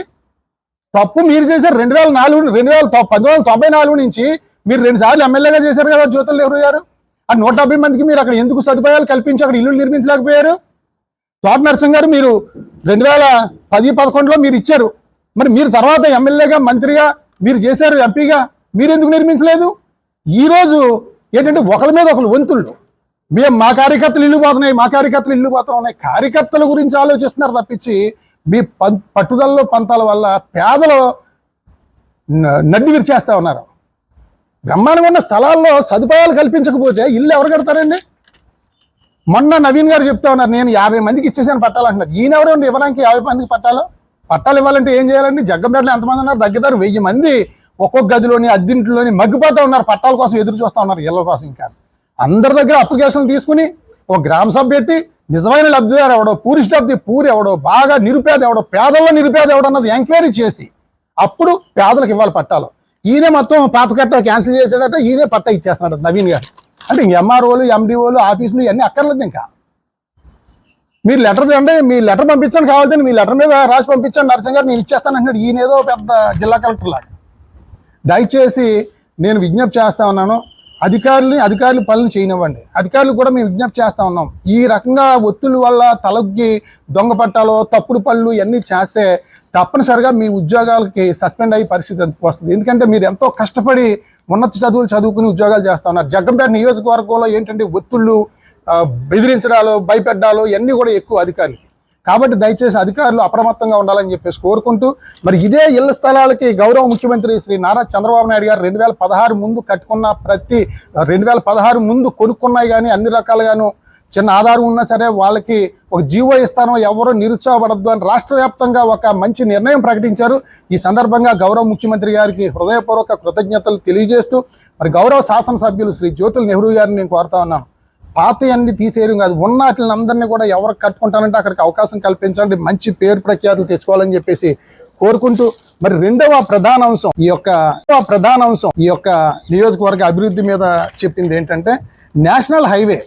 తప్పు మీరు చేశారు. 1994 నుంచి మీరు 2 సార్లు ఎమ్మెల్యేగా చేశారు కదా జ్యోతుల్ నెహ్రూ గారు. ఆ 170 మందికి మీరు అక్కడ ఎందుకు సదుపాయాలు కల్పించి అక్కడ ఇల్లు నిర్మించలేకపోయారు? తోట నరసింహ గారు మీరు 2010-11లో మీరు ఇచ్చారు. మరి మీరు తర్వాత ఎమ్మెల్యేగా, మంత్రిగా మీరు చేశారు, ఎంపీగా, మీరు ఎందుకు నిర్మించలేదు? ఈరోజు ఏంటంటే ఒకరి మీద ఒకరు వంతుళ్ళు. మేము మా కార్యకర్తలు ఇల్లు పోతా ఉన్నాయి. కార్యకర్తల గురించి ఆలోచిస్తున్నారు తప్పించి మీ పట్టుదలలో పంతాల వల్ల పేదలు నడ్డి విరిచేస్తా ఉన్నారు. బ్రహ్మాండంగా ఉన్న స్థలాల్లో సదుపాయాలు కల్పించకపోతే ఇల్లు ఎవరు కడతారండి? మొన్న నవీన్ గారు చెప్తా ఉన్నారు, నేను 50 మందికి ఇచ్చేసాను పట్టాలు అంటున్నారు. ఈయన ఎవరండి ఇవ్వడానికి 50 మందికి పట్టాలు ఇవ్వాలంటే ఏం చేయాలండి? జగ్గంపేటలో ఎంతమంది ఉన్నారు? దగ్గర 1000 మంది ఒక్కొక్క గదిలోని, అద్దింట్లోని మగ్గిపోతూ ఉన్నారు. పట్టాల కోసం ఎదురు చూస్తూ ఉన్నారు, ఇళ్ళ కోసం. ఇంకా అందరి దగ్గర అప్లికేషన్లు తీసుకుని ఒక గ్రామ సభ పెట్టి నిజమైన లబ్ధిదారు ఎవడో, పూరిస్ట్ ఆఫ్ ది పూర్ ఎవడో, బాగా నిరుపేద ఎవడో, పేదల్లో నిరుపేద ఎవడో అన్నది ఎంక్వైరీ చేసి అప్పుడు పేదలకు ఇవ్వాలి పట్టాలు. ఈయనే మొత్తం పాత కట్ట క్యాన్సిల్ చేసాడట, ఈయనే పట్టా ఇచ్చేస్తున్నాడు నవీన్ గారు. అంటే ఇంక ఎంఆర్ఓలు, ఎండిఓలు, ఆఫీసులు ఇవన్నీ అక్కర్లేదు. ఇంకా మీరు లెటర్ అంటే మీ లెటర్ పంపించండి, కావాలంటే మీ లెటర్ మీద రాసి పంపించండి నరసింహ గారు, నేను ఇచ్చేస్తాను అంటున్నాడు. ఈయన ఏదో పెద్ద జిల్లా కలెక్టర్ లాగా. దయచేసి నేను విజ్ఞప్తి చేస్తా ఉన్నాను, అధికారులు పనులు చేయనివ్వండి. అధికారులు కూడా మేము విజ్ఞప్తి చేస్తా ఉన్నాం. ఈ రకంగా ఒత్తిడి వల్ల తలకి దొంగ పట్టాలు, తప్పుడు పనులు ఇవన్నీ చేస్తే తప్పనిసరిగా మీ ఉద్యోగాలకి సస్పెండ్ అయ్యే పరిస్థితి వస్తుంది. ఎందుకంటే మీరు ఎంతో కష్టపడి ఉన్నత చదువులు చదువుకుని ఉద్యోగాలు చేస్తా ఉన్నారు. జగ్గంపేట నియోజకవర్గంలో ఏంటంటే ఒత్తిళ్ళు, బెదిరించడాలు, భయపెట్టాలు ఇవన్నీ కూడా ఎక్కువ అధికారులకి. కాబట్టి దయచేసి అధికారులు అప్రమత్తంగా ఉండాలని చెప్పేసి కోరుకుంటూ, మరి ఇదే ఇళ్ల స్థలాలకి గౌరవ ముఖ్యమంత్రి శ్రీ నారా చంద్రబాబు నాయుడు గారు 2016 ముందు కట్టుకున్న 2016 ముందు కొనుక్కున్నాయి కానీ అన్ని రకాలుగాను చిన్న ఆధారం ఉన్నా సరే వాళ్ళకి ఒక జీవో ఇస్తానో, ఎవరో నిరుత్సాహపడద్దు అని రాష్ట్ర వ్యాప్తంగా ఒక మంచి నిర్ణయం ప్రకటించారు. ఈ సందర్భంగా గౌరవ ముఖ్యమంత్రి గారికి హృదయపూర్వక కృతజ్ఞతలు తెలియజేస్తూ, మరి గౌరవ శాసనసభ్యులు శ్రీ జ్యోతుల్ నెహ్రూ గారిని నేను కోరుతా ఉన్నాను, పాత అన్ని తీసేయడం కాదు, ఉన్న వాటిని అందరినీ కూడా ఎవరికి కట్టుకుంటానంటే అక్కడికి అవకాశం కల్పించండి, మంచి పేరు ప్రఖ్యాతులు తెచ్చుకోవాలని చెప్పేసి కోరుకుంటూ, మరి రెండవ ప్రధాన అంశం ఈ యొక్క నియోజకవర్గ అభివృద్ధి మీద చెప్పింది ఏంటంటే, నేషనల్ హైవే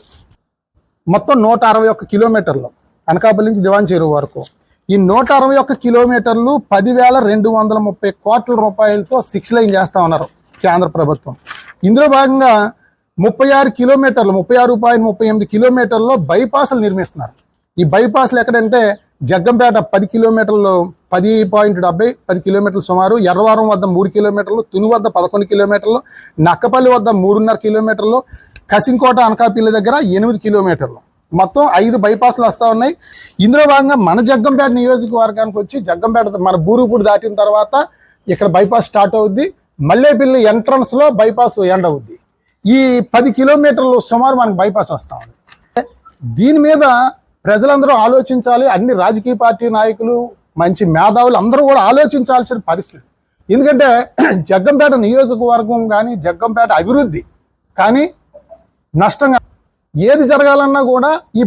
మొత్తం 161 కిలోమీటర్లు అనకాపల్లి నుంచి దివాన్ చెరువు వరకు. ఈ 161 కిలోమీటర్లు 10,230 కోట్ల రూపాయలతో 6 లైన్ చేస్తా ఉన్నారు కేంద్ర ప్రభుత్వం. ఇందులో భాగంగా 36 కిలోమీటర్లు, 36.38 కిలోమీటర్లో బైపాస్లు నిర్మిస్తున్నారు. ఈ బైపాస్లు ఎక్కడంటే జగ్గంపేట 10 కిలోమీటర్లు, 10 కిలోమీటర్లు సుమారు, ఎర్రవరం వద్ద 3 కిలోమీటర్లు, తుని వద్ద 11 కిలోమీటర్లు, నక్కపల్లి వద్ద 3.5 కిలోమీటర్లు, కసింకోట అనకాపల్లి దగ్గర 8 కిలోమీటర్లు, మొత్తం 5 బైపాస్లు వస్తూ ఉన్నాయి. ఇందులో భాగంగా మన జగ్గంపేట నియోజకవర్గానికి వచ్చి జగ్గంపేట మన బూరుపూడి దాటిన తర్వాత ఇక్కడ బైపాస్ స్టార్ట్ అవుద్ది. మల్లేపల్లి ఎంట్రన్స్లో బైపాస్ ఎండ్ అవుద్ది. ఈ 10 కిలోమీటర్లు సుమారు మనకు బైపాస్ వస్తూ ఉంది. దీని మీద ప్రజలందరూ ఆలోచించాలి, అన్ని రాజకీయ పార్టీ నాయకులు మంచి మేధావులు అందరూ కూడా ఆలోచించాల్సిన పరిస్థితి. ఎందుకంటే జగ్గంపేట నియోజకవర్గం కానీ జగ్గంపేట అభివృద్ధి కానీ నష్టంగా ఏది జరగాలన్నా కూడా ఈ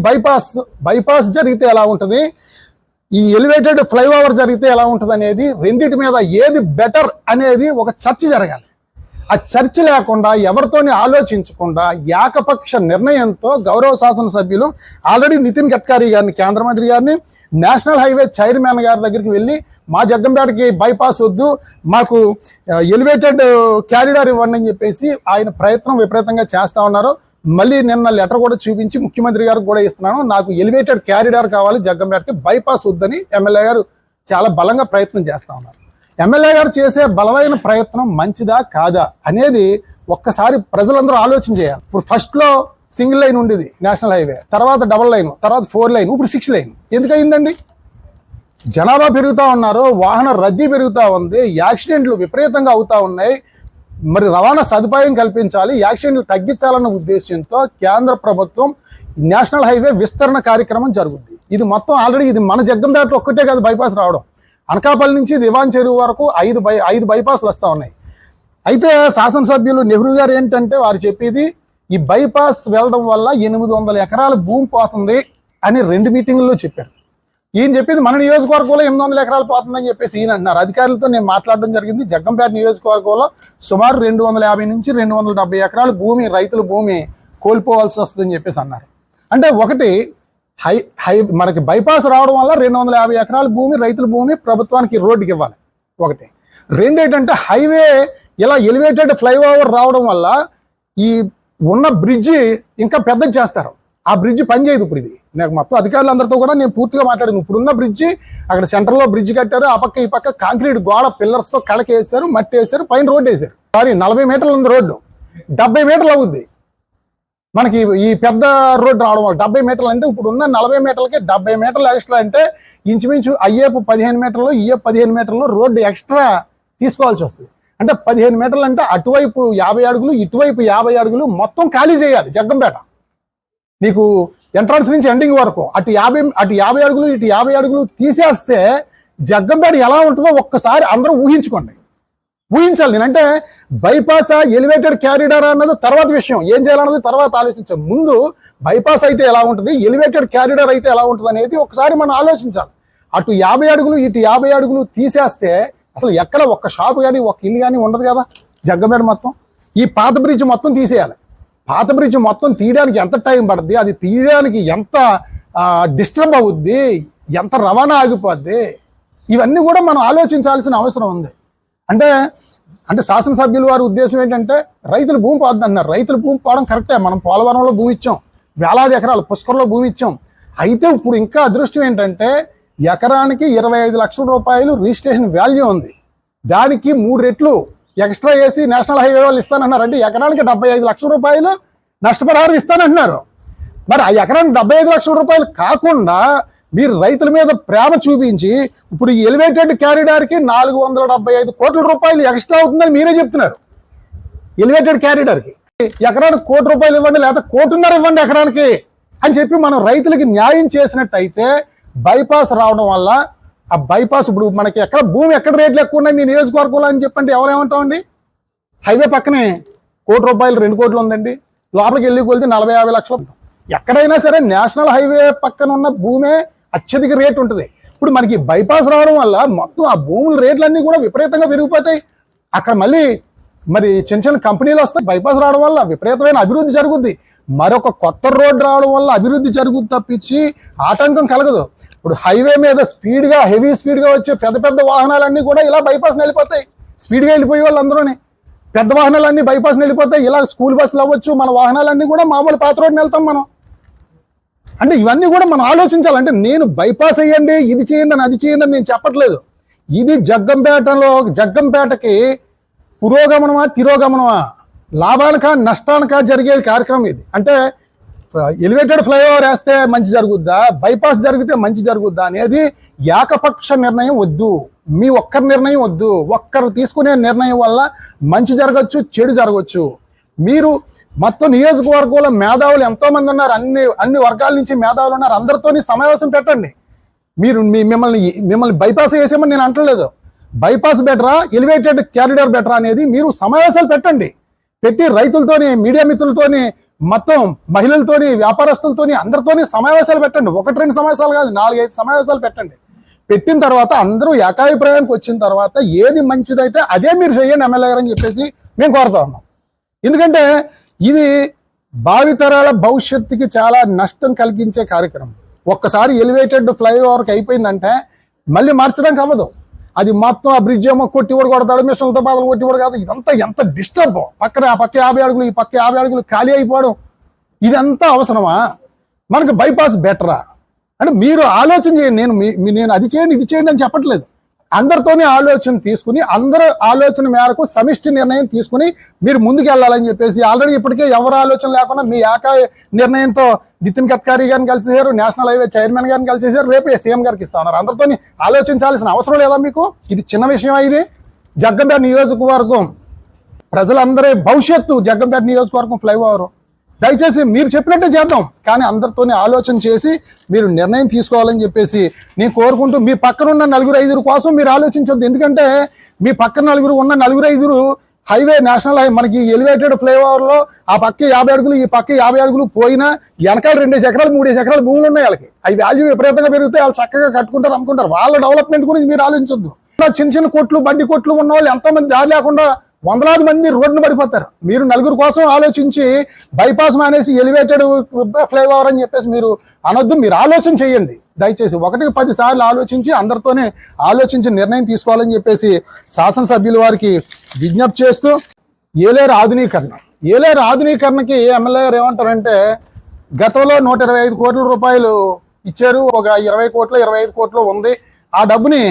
బైపాస్ జరిగితే ఎలా ఉంటుంది, ఈ ఎలివేటెడ్ ఫ్లైఓవర్ జరిగితే ఎలా ఉంటుంది అనేది రెండింటి మీద ఏది బెటర్ అనేది ఒక చర్చ జరగాలి. ఆ చర్చ లేకుండా ఎవరితోని ఆలోచించకుండా ఏకపక్ష నిర్ణయంతో గౌరవ శాసనసభ్యులు ఆల్రెడీ నితిన్ గడ్కరీ గారిని, కేంద్ర మంత్రి గారిని, నేషనల్ హైవే చైర్మన్ గారి దగ్గరికి వెళ్ళి మా జగ్గంపేటకి బైపాస్ వద్దు, మాకు ఎలివేటెడ్ క్యారిడార్ ఇవ్వండి అని చెప్పేసి ఆయన ప్రయత్నం విపరీతంగా చేస్తూ ఉన్నారు. మళ్ళీ నిన్న లెటర్ కూడా చూపించి ముఖ్యమంత్రి గారికి కూడా ఇస్తున్నాను, నాకు ఎలివేటెడ్ క్యారిడార్ కావాలి, జగ్గంపేటకి బైపాస్ వద్దని ఎమ్మెల్యే గారు చాలా బలంగా ప్రయత్నం చేస్తూ ఉన్నారు. ఎమ్మెల్యే గారు చేసే బలమైన ప్రయత్నం మంచిదా కాదా అనేది ఒక్కసారి ప్రజలందరూ ఆలోచన చేయాలి. ఇప్పుడు ఫస్ట్లో సింగిల్ లైన్ ఉండేది నేషనల్ హైవే, తర్వాత డబల్ లైన్, తర్వాత 4 లైన్, ఇప్పుడు 6 లైన్. ఎందుకు అయిందండి? జనాభా పెరుగుతూ ఉన్నారు, వాహన రద్దీ పెరుగుతూ ఉంది, యాక్సిడెంట్లు విపరీతంగా అవుతూ ఉన్నాయి. మరి రవాణా సదుపాయం కల్పించాలి, యాక్సిడెంట్లు తగ్గించాలన్న ఉద్దేశంతో కేంద్ర ప్రభుత్వం నేషనల్ హైవే విస్తరణ కార్యక్రమం జరుగుతుంది. ఇది మొత్తం ఆల్రెడీ ఇది మన జగ్గంపేట ఒక్కటే కాదు బైపాస్ రావడం, అనకాపల్లి నుంచి దివాన్ చెరువు వరకు 5 బైపాస్లు వస్తూ ఉన్నాయి. అయితే శాసనసభ్యులు నెహ్రూ గారు ఏంటంటే వారు చెప్పేది ఈ బైపాస్ వెళ్ళడం వల్ల 800 ఎకరాల భూమి పోతుంది అని 2 మీటింగుల్లో చెప్పారు. ఈయన చెప్పేది మన నియోజకవర్గంలో 800 ఎకరాలు పోతుందని చెప్పేసి ఈయన అన్నారు. అధికారులతో నేను మాట్లాడడం జరిగింది. జగ్గంపేట నియోజకవర్గంలో సుమారు 250 నుంచి 270 ఎకరాల భూమి, రైతుల భూమి కోల్పోవాల్సి వస్తుందని చెప్పేసి అన్నారు. అంటే ఒకటి మనకి బైపాస్ రావడం వల్ల 250 ఎకరాల భూమి, రైతుల భూమి ప్రభుత్వానికి రోడ్డుకి ఇవ్వాలి ఒకటి. రెండేంటంటే హైవే ఇలా ఎలివేటెడ్ ఫ్లైఓవర్ రావడం వల్ల ఈ ఉన్న బ్రిడ్జి ఇంకా పెద్దది చేస్తారు. ఆ బ్రిడ్జి పనిచేయదు. ఇప్పుడు ఇది నాకు మొత్తం అధికారులందరితో కూడా నేను పూర్తిగా మాట్లాడింది. ఇప్పుడున్న బ్రిడ్జి అక్కడ సెంటర్లో బ్రిడ్జి కట్టారు, ఆ పక్క ఈ పక్క కాంక్రీట్ గోడ పిల్లర్స్తో కళకి వేసారు, మట్టి వేసారు, పైన రోడ్డు వేసారు. 40 మీటర్లు ఉంది రోడ్డు, 70 మీటర్లు అవుద్ది మనకి ఈ పెద్ద రోడ్డు రావడం వల్ల. 70 మీటర్లు అంటే ఇప్పుడు ఉన్న 40 మీటర్లకి 70 మీటర్లు ఎక్స్ట్రా అంటే ఇంచుమించు అయ్యేపు 15 మీటర్లు, ఇయ్యేపు 15 మీటర్లు రోడ్డు ఎక్స్ట్రా తీసుకోవాల్సి వస్తుంది. అంటే 15 మీటర్లు అంటే అటువైపు 50 అడుగులు, ఇటువైపు 50 అడుగులు మొత్తం ఖాళీ చేయాలి జగ్గంపేట. నీకు ఎంట్రన్స్ నుంచి ఎండింగ్ వరకు అటు 50 అడుగులు, ఇటు 50 అడుగులు తీసేస్తే జగ్గంపేట ఎలా ఉంటుందో ఒక్కసారి అందరూ ఊహించాలి. నేనంటే బైపాస్ ఎలివేటెడ్ క్యారిడార్ అన్నది తర్వాత విషయం, ఏం చేయాలన్నది తర్వాత ఆలోచించాలి. ముందు బైపాస్ అయితే ఎలా ఉంటుంది, ఎలివేటెడ్ క్యారిడార్ అయితే ఎలా ఉంటుంది అనేది ఒకసారి మనం ఆలోచించాలి. అటు 50 అడుగులు, ఇటు 50 అడుగులు తీసేస్తే అసలు ఎక్కడ ఒక్క షాపు కానీ ఒక్క ఇల్లు కానీ ఉండదు కదా జగ్గంపేట మొత్తం. ఈ పాత బ్రిడ్జ్ మొత్తం తీసేయాలి. పాత బ్రిడ్జ్ మొత్తం తీయడానికి ఎంత టైం పడుతుంది, అది తీయడానికి ఎంత డిస్టర్బ్ అవుద్ది, ఎంత రవాణా ఆగిపోద్ది, ఇవన్నీ కూడా మనం ఆలోచించాల్సిన అవసరం ఉంది. అంటే శాసనసభ్యుల వారి ఉద్దేశం ఏంటంటే రైతులు భూమి పోద్ది అన్నారు. రైతులు భూమి పోవడం కరెక్టే, మనం పోలవరంలో భూమి ఇచ్చాం, వేలాది ఎకరాలు పుష్కర్లో భూమి ఇచ్చాం. అయితే ఇప్పుడు ఇంకా అదృష్టం ఏంటంటే ఎకరానికి 25 లక్షల రూపాయలు రిజిస్ట్రేషన్ వాల్యూ ఉంది. దానికి 3 రెట్లు ఎక్స్ట్రా వేసి నేషనల్ హైవే వాళ్ళు ఇస్తానంటున్నారు. అంటే ఎకరానికి 75 లక్షల రూపాయలు నష్టపరిహారం ఇస్తానంటున్నారు. మరి ఆ ఎకరానికి 75 లక్షల రూపాయలు కాకుండా మీరు రైతుల మీద ప్రేమ చూపించి ఇప్పుడు ఈ ఎలివేటెడ్ క్యారిడార్కి 475 కోట్ల రూపాయలు ఎక్స్ట్రా అవుతుందని మీరే చెప్తున్నారు. ఎలివేటెడ్ క్యారిడార్కి ఎకరానికి 1 కోటి రూపాయలు ఇవ్వండి, లేదా 1.5 కోటి ఇవ్వండి ఎకరానికి అని చెప్పి మనం రైతులకి న్యాయం చేసినట్టయితే బైపాస్ రావడం వల్ల ఆ బైపాస్ ఇప్పుడు మనకి భూమి ఎక్కడ రేట్లు ఎక్కువ ఉన్నాయి మీ నియోజకవర్గంలో అని చెప్పండి ఎవరేమంటామండి. హైవే పక్కనే 1 కోటి రూపాయలు 2 కోట్లు ఉందండి, లోపలికి వెళ్ళి కొలితే 40-50 లక్షలు. ఎక్కడైనా సరే నేషనల్ హైవే పక్కన ఉన్న భూమే అత్యధిక రేటు ఉంటుంది. ఇప్పుడు మనకి బైపాస్ రావడం వల్ల మొత్తం ఆ భూముల రేట్లన్నీ కూడా విపరీతంగా పెరిగిపోతాయి. అక్కడ మళ్ళీ మరి చిన్న చిన్న కంపెనీలు వస్తాయి. బైపాస్ రావడం వల్ల విపరీతమైన అభివృద్ధి జరుగుద్ది. మరొక కొత్త రోడ్డు రావడం వల్ల అభివృద్ధి జరుగుద్ది తప్పించి ఆటంకం కలగదు. ఇప్పుడు హైవే మీద స్పీడ్గా హెవీ స్పీడ్గా వచ్చే పెద్ద పెద్ద వాహనాలన్నీ కూడా ఇలా బైపాస్ని వెళ్ళిపోతాయి. స్పీడ్గా వెళ్ళిపోయే వాళ్ళందరూనే పెద్ద వాహనాలన్నీ బైపాస్ని వెళ్ళిపోతాయి. ఇలా స్కూల్ బస్సులు అవ్వచ్చు, మన వాహనాలన్నీ కూడా మామూలు పాత రోడ్డుని వెళ్తాం మనం. అంటే ఇవన్నీ కూడా మనం ఆలోచించాలంటే నేను బైపాస్ అయ్యండి, ఇది చేయండి అని, అది చేయండి అని నేను చెప్పట్లేదు. ఇది జగ్గంపేటకి పురోగమనమా తిరోగమనమా, లాభానికా నష్టానికా జరిగేది కార్యక్రమం ఇది. అంటే ఎలివేటెడ్ ఫ్లైఓవర్ వేస్తే మంచి జరుగుద్దా, బైపాస్ జరిగితే మంచి జరుగుద్దా అనేది ఏకపక్ష నిర్ణయం వద్దు. మీ ఒక్కరి నిర్ణయం వద్దు. ఒక్కరు తీసుకునే నిర్ణయం వల్ల మంచి జరగచ్చు, చెడు జరగచ్చు. మీరు మొత్తం నియోజకవర్గంలో మేధావులు ఎంతోమంది ఉన్నారు, అన్ని వర్గాల నుంచి మేధావులు ఉన్నారు, అందరితోని సమావేశం పెట్టండి. మీరు మిమ్మల్ని బైపాస్ చేసేమని నేను అంటలేదు. బైపాస్ బెటరా, ఎలివేటెడ్ క్యారిడార్ బెటరా అనేది మీరు సమావేశాలు పెట్టండి. పెట్టి రైతులతోని, మీడియా మిత్రులతోని, మొత్తం మహిళలతోని, వ్యాపారస్తులతోని అందరితోని సమావేశాలు పెట్టండి. 1-2 సమావేశాలు కాదు, 4-5 సమావేశాలు పెట్టండి. పెట్టిన తర్వాత అందరూ ఏకాభిప్రాయానికి వచ్చిన తర్వాత ఏది మంచిదైతే అదే మీరు చేయండి ఎమ్మెల్యే గారు అని చెప్పేసి మేము కోరుతా ఉన్నాం. ఎందుకంటే ఇది భావితరాల భవిష్యత్తుకి చాలా నష్టం కలిగించే కార్యక్రమం. ఒక్కసారి ఎలివేటెడ్ ఫ్లైఓవర్కి అయిపోయిందంటే మళ్ళీ మార్చడానికి అవ్వదు. అది మొత్తం ఆ బ్రిడ్జ్ ఏమో కొట్టివాడు కొడతాడు, మిషన్లతో బాధలు కొట్టివాడు కాదు. ఇదంతా ఎంత డిస్టర్బ్. పక్కన ఆ పక్క 50 అడుగులు, ఈ పక్క 50 అడుగులు ఖాళీ అయిపోవడం, ఇదంతా అవసరమా? మనకు బైపాస్ బెటరా అంటే మీరు ఆలోచన చేయండి. నేను అది చేయండి, ఇది చేయండి అని చెప్పట్లేదు. అందరితోనే ఆలోచన తీసుకుని, అందరూ ఆలోచన మేరకు సమిష్టి నిర్ణయం తీసుకుని మీరు ముందుకు వెళ్ళాలని చెప్పేసి ఆల్రెడీ ఇప్పటికే ఎవరు ఆలోచన లేకుండా మీ నిర్ణయంతో నితిన్ గడ్కరీ గారిని కలిసేసారు, నేషనల్ హైవే చైర్మన్ గారిని కలిసేసారు, రేపు సీఎం గారికి ఇస్తా ఉన్నారు. అందరితో ఆలోచించాల్సిన అవసరం లేదా మీకు? ఇది చిన్న విషయం. ఇది జగ్గంపేట నియోజకవర్గం ప్రజలందరి భవిష్యత్తు. జగ్గంపేట నియోజకవర్గం ఫ్లైఓవర్ దయచేసి మీరు చెప్పినట్టే చేద్దాం, కానీ అందరితోనే ఆలోచన చేసి మీరు నిర్ణయం తీసుకోవాలని చెప్పేసి నేను కోరుకుంటూ, మీ పక్కన ఉన్న 4-5 కోసం మీరు ఆలోచించొద్దు. ఎందుకంటే మీ పక్కన 4 ఉన్న 4-5 హైవే, నేషనల్ హైవే, మనకి ఎలివేటెడ్ ఫ్లైఓవర్లో ఆ పక్క 50 అడుగులు, ఈ పక్క 50 అడుగులు పోయినా వెనకాల 2 ఎకరాలు 3 ఎకరాలు భూములు ఉన్నాయి వాళ్ళకి. అవి వాల్యూ విపరీతంగా పెరిగితే వాళ్ళు చక్కగా కట్టుకుంటారు, అమ్ముకుంటారు. వాళ్ళ డెవలప్మెంట్ గురించి మీరు ఆలోచించొద్దు. చిన్న కొట్లు, బడ్డీ కొట్లు ఉన్న వాళ్ళు ఎంతోమంది దారి లేకుండా వందలాది మంది రోడ్డును పడిపోతారు. మీరు 4 కోసం ఆలోచించి బైపాస్ మానేసి ఎలివేటెడ్ ఫ్లైఓవర్ అని చెప్పేసి మీరు అనొద్దు. మీరు ఆలోచన చేయండి దయచేసి. 1-10 సార్లు ఆలోచించి అందరితోనే ఆలోచించి నిర్ణయం తీసుకోవాలని చెప్పేసి శాసనసభ్యుల వారికి విజ్ఞప్తి చేస్తూ, ఏలేరు ఆధునీకరణకి ఎమ్మెల్యే గారు ఏమంటారంటే, గతంలో 125 కోట్ల రూపాయలు ఇచ్చారు, ఒక 20 కోట్లు 25 కోట్లు ఉంది. ఆ డబ్బుని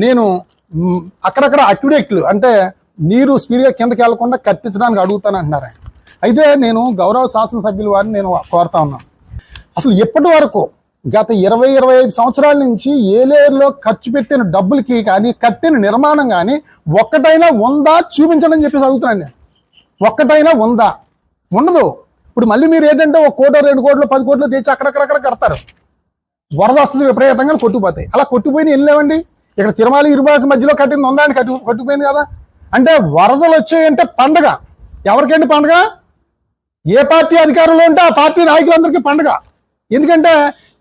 నేను అక్కడక్కడ అక్విడక్ట్లు అంటే నీరు స్పీడ్గా కిందకి వెళ్లకుండా కట్టించడానికి అడుగుతాను అంటున్నారు ఆయన. అయితే నేను గౌరవ శాసనసభ్యుల వారిని నేను కోరుతా ఉన్నాను, అసలు ఎప్పటి వరకు గత 20-25 సంవత్సరాల నుంచి ఏలేరులో ఖర్చు పెట్టిన డబ్బులకి కానీ, కట్టిన నిర్మాణం కానీ ఒక్కటైనా ఉందా చూపించడం అని చెప్పేసి అడుగుతున్నాను నేను. ఒక్కటైనా ఉందా? ఉండదు. ఇప్పుడు మళ్ళీ మీరు ఏంటంటే 1 కోటో 2 కోట్లు 10 కోట్లు తెచ్చి అక్కడక్కడ కడతారు. వరద వస్తుంది, విపరీతంగా కొట్టుకుపోతాయి. అలా కొట్టుకుపోయిన వెళ్ళలేవండి. ఇక్కడ తిరుమల ఇరుబాక మధ్యలో కట్టింది ఉందా అని కొట్టుకుపోయింది కదా. అంటే వరదలు వచ్చాయంటే పండగ. ఎవరికండి పండగ? ఏ పార్టీ అధికారంలో ఉంటే ఆ పార్టీ నాయకులందరికీ పండగ. ఎందుకంటే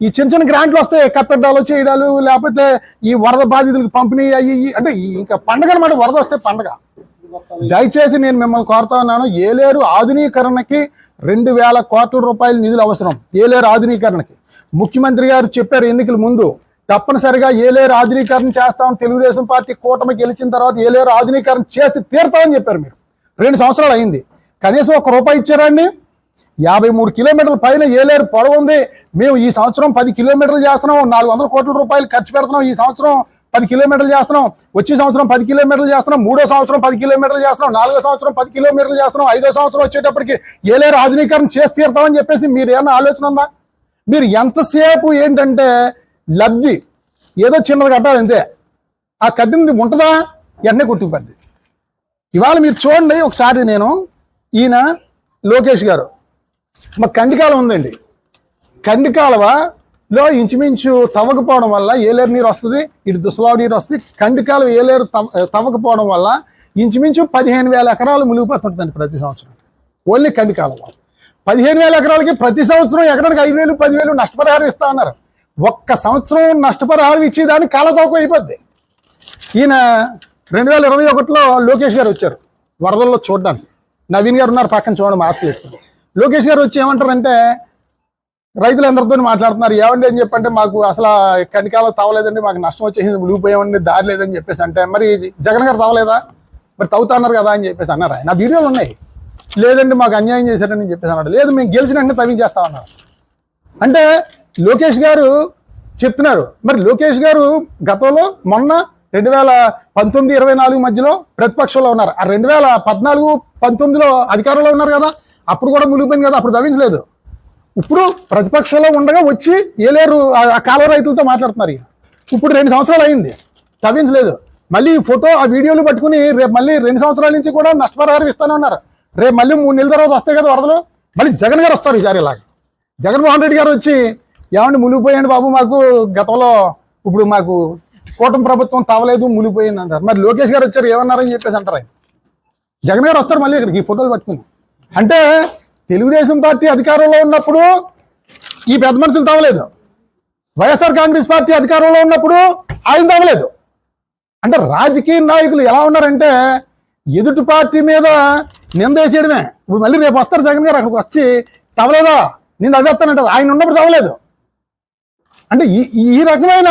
ఈ చిన్న గ్రాంట్లు వస్తాయి, కప్పెడ్డాలు చేయడాలు, లేకపోతే ఈ వరద బాధితులకు పంపిణీ అయ్యి, అంటే ఇంకా పండగ అనమాట. వరద వస్తే పండగ. దయచేసి నేను మిమ్మల్ని కోరుతా ఉన్నాను, ఏలేరు ఆధునీకరణకి 2000 కోట్ల రూపాయల నిధులు అవసరం. ఏలేరు ఆధునీకరణకి ముఖ్యమంత్రి గారు చెప్పారు ఎన్నికల ముందు, తప్పనిసరిగా ఏలేరు ఆధునీకరణ చేస్తాం, తెలుగుదేశం పార్టీ కూటమి గెలిచిన తర్వాత ఏలేరు ఆధునీకరణ చేసి తీరుతామని చెప్పారు. మీరు 2 సంవత్సరాలు అయింది, కనీసం 1 రూపాయి ఇచ్చారండి? 53 కిలోమీటర్ల పైన ఏలేరు పొడవు ఉంది. మేము ఈ సంవత్సరం 10 కిలోమీటర్లు చేస్తున్నాం, 400 కోట్ల రూపాయలు ఖర్చు పెడుతున్నాం. ఈ సంవత్సరం 10 కిలోమీటర్లు చేస్తున్నాం, వచ్చే సంవత్సరం 10 కిలోమీటర్లు చేస్తున్నాం, 3వ సంవత్సరం 10 కిలోమీటర్లు చేస్తున్నాం, 4వ సంవత్సరం 10 కిలోమీటర్లు చేస్తున్నాం, 5వ సంవత్సరం వచ్చేటప్పటికి ఏలేరు ఆధునీకరణ చేసి తీరుతామని చెప్పేసి మీరు ఏమన్నా ఆలోచన ఉందా? మీరు ఎంతసేపు ఏంటంటే లబ్ధి, ఏదో చిన్నది కట్టాలి అంతే. ఆ కట్టింది ఉంటుందా? వెంటనే కొట్టుకుపోద్ది. ఇవాళ మీరు చూడండి ఒకసారి, నేను ఈయన లోకేష్ గారు, మా కండికాలం ఉందండి, కండికాలవలో ఇంచుమించు తవ్వకపోవడం వల్ల ఏలేరు నీరు వస్తుంది, ఇటు దుసలావు నీరు వస్తుంది. కండికాలం ఏలేరు తవ్వకపోవడం వల్ల ఇంచుమించు 15,000 ఎకరాలు మునిగిపోతుంటుందండి ప్రతి సంవత్సరం. ఓన్లీ కండికాలం 15,000 ఎకరాలకి ప్రతి సంవత్సరం ఎకరానికి 5,000 10,000 నష్టపరిహారం ఇస్తా ఉన్నారు. 1 సంవత్సరం నష్టపరిహారం ఇచ్చేదానికి కాలతోకం అయిపోద్ది. ఈయన 2021లో లోకేష్ గారు వచ్చారు వరదల్లో చూడడానికి. నవీన్ గారు ఉన్నారు పక్కన, చూడండి మాస్క్ పెట్టుకుని. లోకేష్ గారు వచ్చి ఏమంటారంటే, రైతులందరితో మాట్లాడుతున్నారు. ఏమండి అని చెప్పంటే, మాకు అసలు కండికాలం తవ్వలేదండి, మాకు నష్టం వచ్చేసింది, మునిగిపోయామండి, దారి లేదని చెప్పేసి అంటే, మరి జగన్ గారు తవ్వలేదా? మరి తవ్వుతా అన్నారు కదా అని చెప్పేసి అన్నారు. ఆయన వీడియోలు ఉన్నాయి. లేదండి మాకు అన్యాయం చేశారని చెప్పేసి అన్నాడు. లేదు మేము గెలిచిన వెంటనే తవ్వించేస్తామన్నారు. అంటే లోకేష్ గారు చెప్తున్నారు. మరి లోకేష్ గారు గతంలో మొన్న 2019-24 మధ్యలో ప్రతిపక్షంలో ఉన్నారు. ఆ 2014-19లో అధికారంలో ఉన్నారు కదా, అప్పుడు కూడా మునిగిపోయింది కదా, అప్పుడు తవ్వించలేదు. ఇప్పుడు ప్రతిపక్షంలో ఉండగా వచ్చి ఏలేరు ఆ కాలువ రైతులతో మాట్లాడుతున్నారు. ఇప్పుడు 2 సంవత్సరాలు అయింది, తవ్వించలేదు. మళ్ళీ ఫోటో ఆ వీడియోలు పట్టుకుని రేపు మళ్ళీ 2 సంవత్సరాల నుంచి కూడా నష్టపరిహారం ఇస్తానే ఉన్నారు. రేపు మళ్ళీ 3 నెలల తర్వాత వస్తాయి కదా వరదలు, మళ్ళీ జగన్ గారు వస్తారు ఈసారి. ఇలాగ జగన్మోహన్ రెడ్డి గారు వచ్చి ఏమండి మునిగిపోయండి బాబు, మాకు గతంలో ఇప్పుడు మాకు కూటమి ప్రభుత్వం తవ్వలేదు మునిగిపోయింది అంటారు. మరి లోకేష్ గారు వచ్చారు ఏమన్నారని చెప్పేసి అంటారు ఆయన. జగన్ గారు వస్తారు మళ్ళీ ఇక్కడికి ఈ ఫోటోలు పట్టుకుని. అంటే తెలుగుదేశం పార్టీ అధికారంలో ఉన్నప్పుడు ఈ పెద్ద మనుషులు తవ్వలేదు, వైఎస్ఆర్ కాంగ్రెస్ పార్టీ అధికారంలో ఉన్నప్పుడు ఆయన తవ్వలేదు. అంటే రాజకీయ నాయకులు ఎలా ఉన్నారంటే ఎదుటి పార్టీ మీద నిందేసేయడమే. ఇప్పుడు మళ్ళీ రేపు వస్తారు జగన్ గారు అక్కడికి వచ్చి తవ్వలేదా నేను తవ్వేస్తానంటారు, ఆయన ఉన్నప్పుడు తవ్వలేదు. అంటే ఈ రకమైన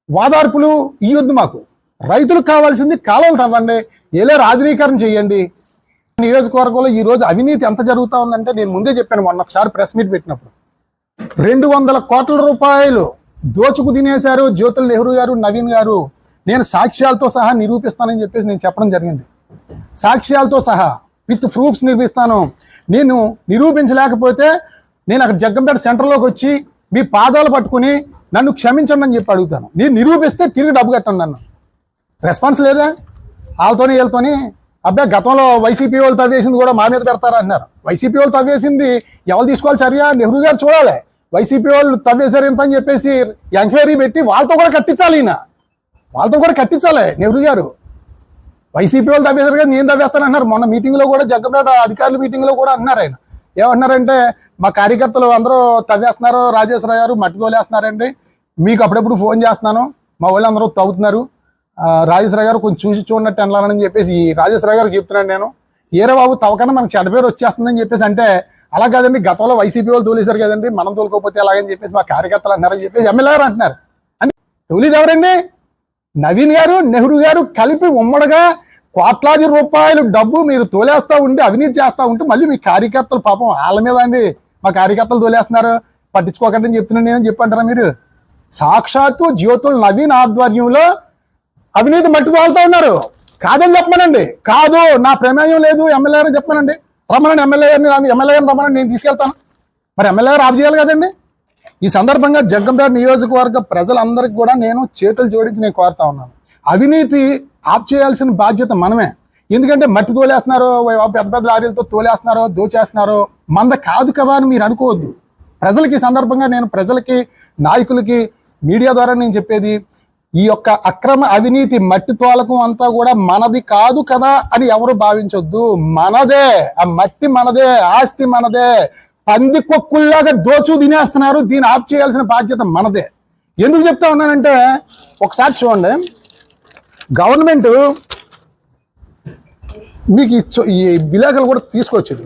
వాదార్పులు ఈ వద్దు మాకు. రైతులకు కావాల్సింది కాలువలు తవ్వండి, ఏలేరు ఆధునీకరణ చేయండి. నియోజకవర్గంలో ఈ రోజు అవినీతి ఎంత జరుగుతూ ఉందంటే నేను ముందే చెప్పాను, మొన్న ఒకసారి ప్రెస్ మీట్ పెట్టినప్పుడు 200 కోట్ల రూపాయలు దోచుకు తినేశారు జ్యోతుల్ నెహ్రూ గారు, నవీన్ గారు. నేను సాక్ష్యాలతో సహా నిరూపిస్తానని చెప్పేసి నేను చెప్పడం జరిగింది. సాక్ష్యాలతో సహా విత్ ప్రూఫ్స్ నిరూపిస్తాను. నేను నిరూపించలేకపోతే నేను అక్కడ జగ్గంపేట సెంటర్లోకి వచ్చి మీ పాదాలు పట్టుకుని నన్ను క్షమించండి అని చెప్పి అడుగుతాను. నేను నిరూపిస్తే తిరిగి డబ్బు కట్టండి. నన్ను రెస్పాన్స్ లేదా? వాళ్ళతోని వీళ్ళతోని అబ్బాయి గతంలో వైసీపీ వాళ్ళు తవ్వేసింది కూడా మా మీద పెడతారా అన్నారు. వైసీపీ వాళ్ళు తవ్వేసింది ఎవరు తీసుకోవాలి చర్య? నెహ్రూ గారు చూడాలి. వైసీపీ వాళ్ళు తవ్వేశారు ఎంత అని చెప్పేసి ఎంక్వైరీ పెట్టి వాళ్ళతో కూడా కట్టించాలి. వాళ్ళతో కూడా కట్టించాలి నెహ్రూ గారు. వైసీపీ వాళ్ళు తవ్వేశారు కదా నేను తవ్వేస్తాను అన్నారు. మొన్న మీటింగ్లో కూడా జగ్గంపేట అధికారుల మీటింగ్లో కూడా అన్నారు ఆయన. ఏమన్నారంటే మా కార్యకర్తలు అందరూ తవ్వేస్తున్నారు, రాజేశ్వర గారు మట్టి తోలేస్తున్నారండి, మీకు అప్పుడప్పుడు ఫోన్ చేస్తున్నాను, మా వాళ్ళు అందరూ తవ్వుతున్నారు, రాజేశ్వర గారు కొంచెం చూసి చూడనట్టు వెళ్ళాలని చెప్పేసి ఈ రాజేశ్వర గారు చెప్తున్నాను. నేను ఏరే బాబు తవ్వకన్నా మనకు చెడ్డ పేరు వచ్చేస్తుందని చెప్పేసి అంటే అలా కాదండి గతంలో వైసీపీ వాళ్ళు తోలేశారు కదండి మనం తోలుకోకపోతే ఎలాగని చెప్పేసి మా కార్యకర్తలు అన్నారని చెప్పేసి ఎమ్మెల్యే గారు అంటున్నారు. అంటే తొలిది ఎవరండి? నవీన్ గారు, నెహ్రూ గారు కలిపి ఉమ్మడిగా కోట్లాది రూపాయలు డబ్బు మీరు తోలేస్తూ ఉండి అవినీతి చేస్తూ ఉంటే మళ్ళీ మీ కార్యకర్తలు పాపం వాళ్ళ మీద అండి మా కార్యకర్తలు తోలేస్తున్నారు పట్టించుకోకండి అని చెప్తున్నాను నేను చెప్పంటారా మీరు? సాక్షాత్తు జ్యోతుల్ నవీన్ ఆధ్వర్యంలో అవినీతి మట్టి తోలుతూ ఉన్నారు. కాదని చెప్పమనండి. కాదు నా ప్రమేయం లేదు ఎమ్మెల్యే గారు చెప్పమనండి, రమ్మనండి ఎమ్మెల్యే గారిని రమ్మనండి, నేను తీసుకెళ్తాను. మరి ఎమ్మెల్యే గారు ఆఫ్ చేయాలి కదండి. ఈ సందర్భంగా జగ్గంపేట నియోజకవర్గ ప్రజలందరికీ కూడా నేను చేతులు జోడించి నేను కోరుతా ఉన్నాను, అవినీతి ఆఫ్ చేయాల్సిన బాధ్యత మనమే. ఎందుకంటే మట్టి తోలేస్తున్నారు, పెద్ద పెద్ద లారీలతో తోలేస్తున్నారు, దోచేస్తున్నారు, మంద కాదు కదా అని మీరు అనుకోవద్దు. ప్రజలకి సందర్భంగా నేను ప్రజలకి నాయకులకి మీడియా ద్వారా నేను చెప్పేది ఈ యొక్క అక్రమ అవినీతి మట్టి తోలకం అంతా కూడా మనది కాదు కదా అని ఎవరు భావించొద్దు. మనదే, ఆ మట్టి మనదే, ఆస్తి మనదే. పంది కొక్కుల్లాగా దోచు తినేస్తున్నారు, దీన్ని ఆఫ్ చేయాల్సిన బాధ్యత మనదే. ఎందుకు చెప్తా ఉన్నానంటే ఒకసారి చూడండి, గవర్నమెంట్ మీకు ఈ విలేకరులు కూడా తీసుకొచ్చేది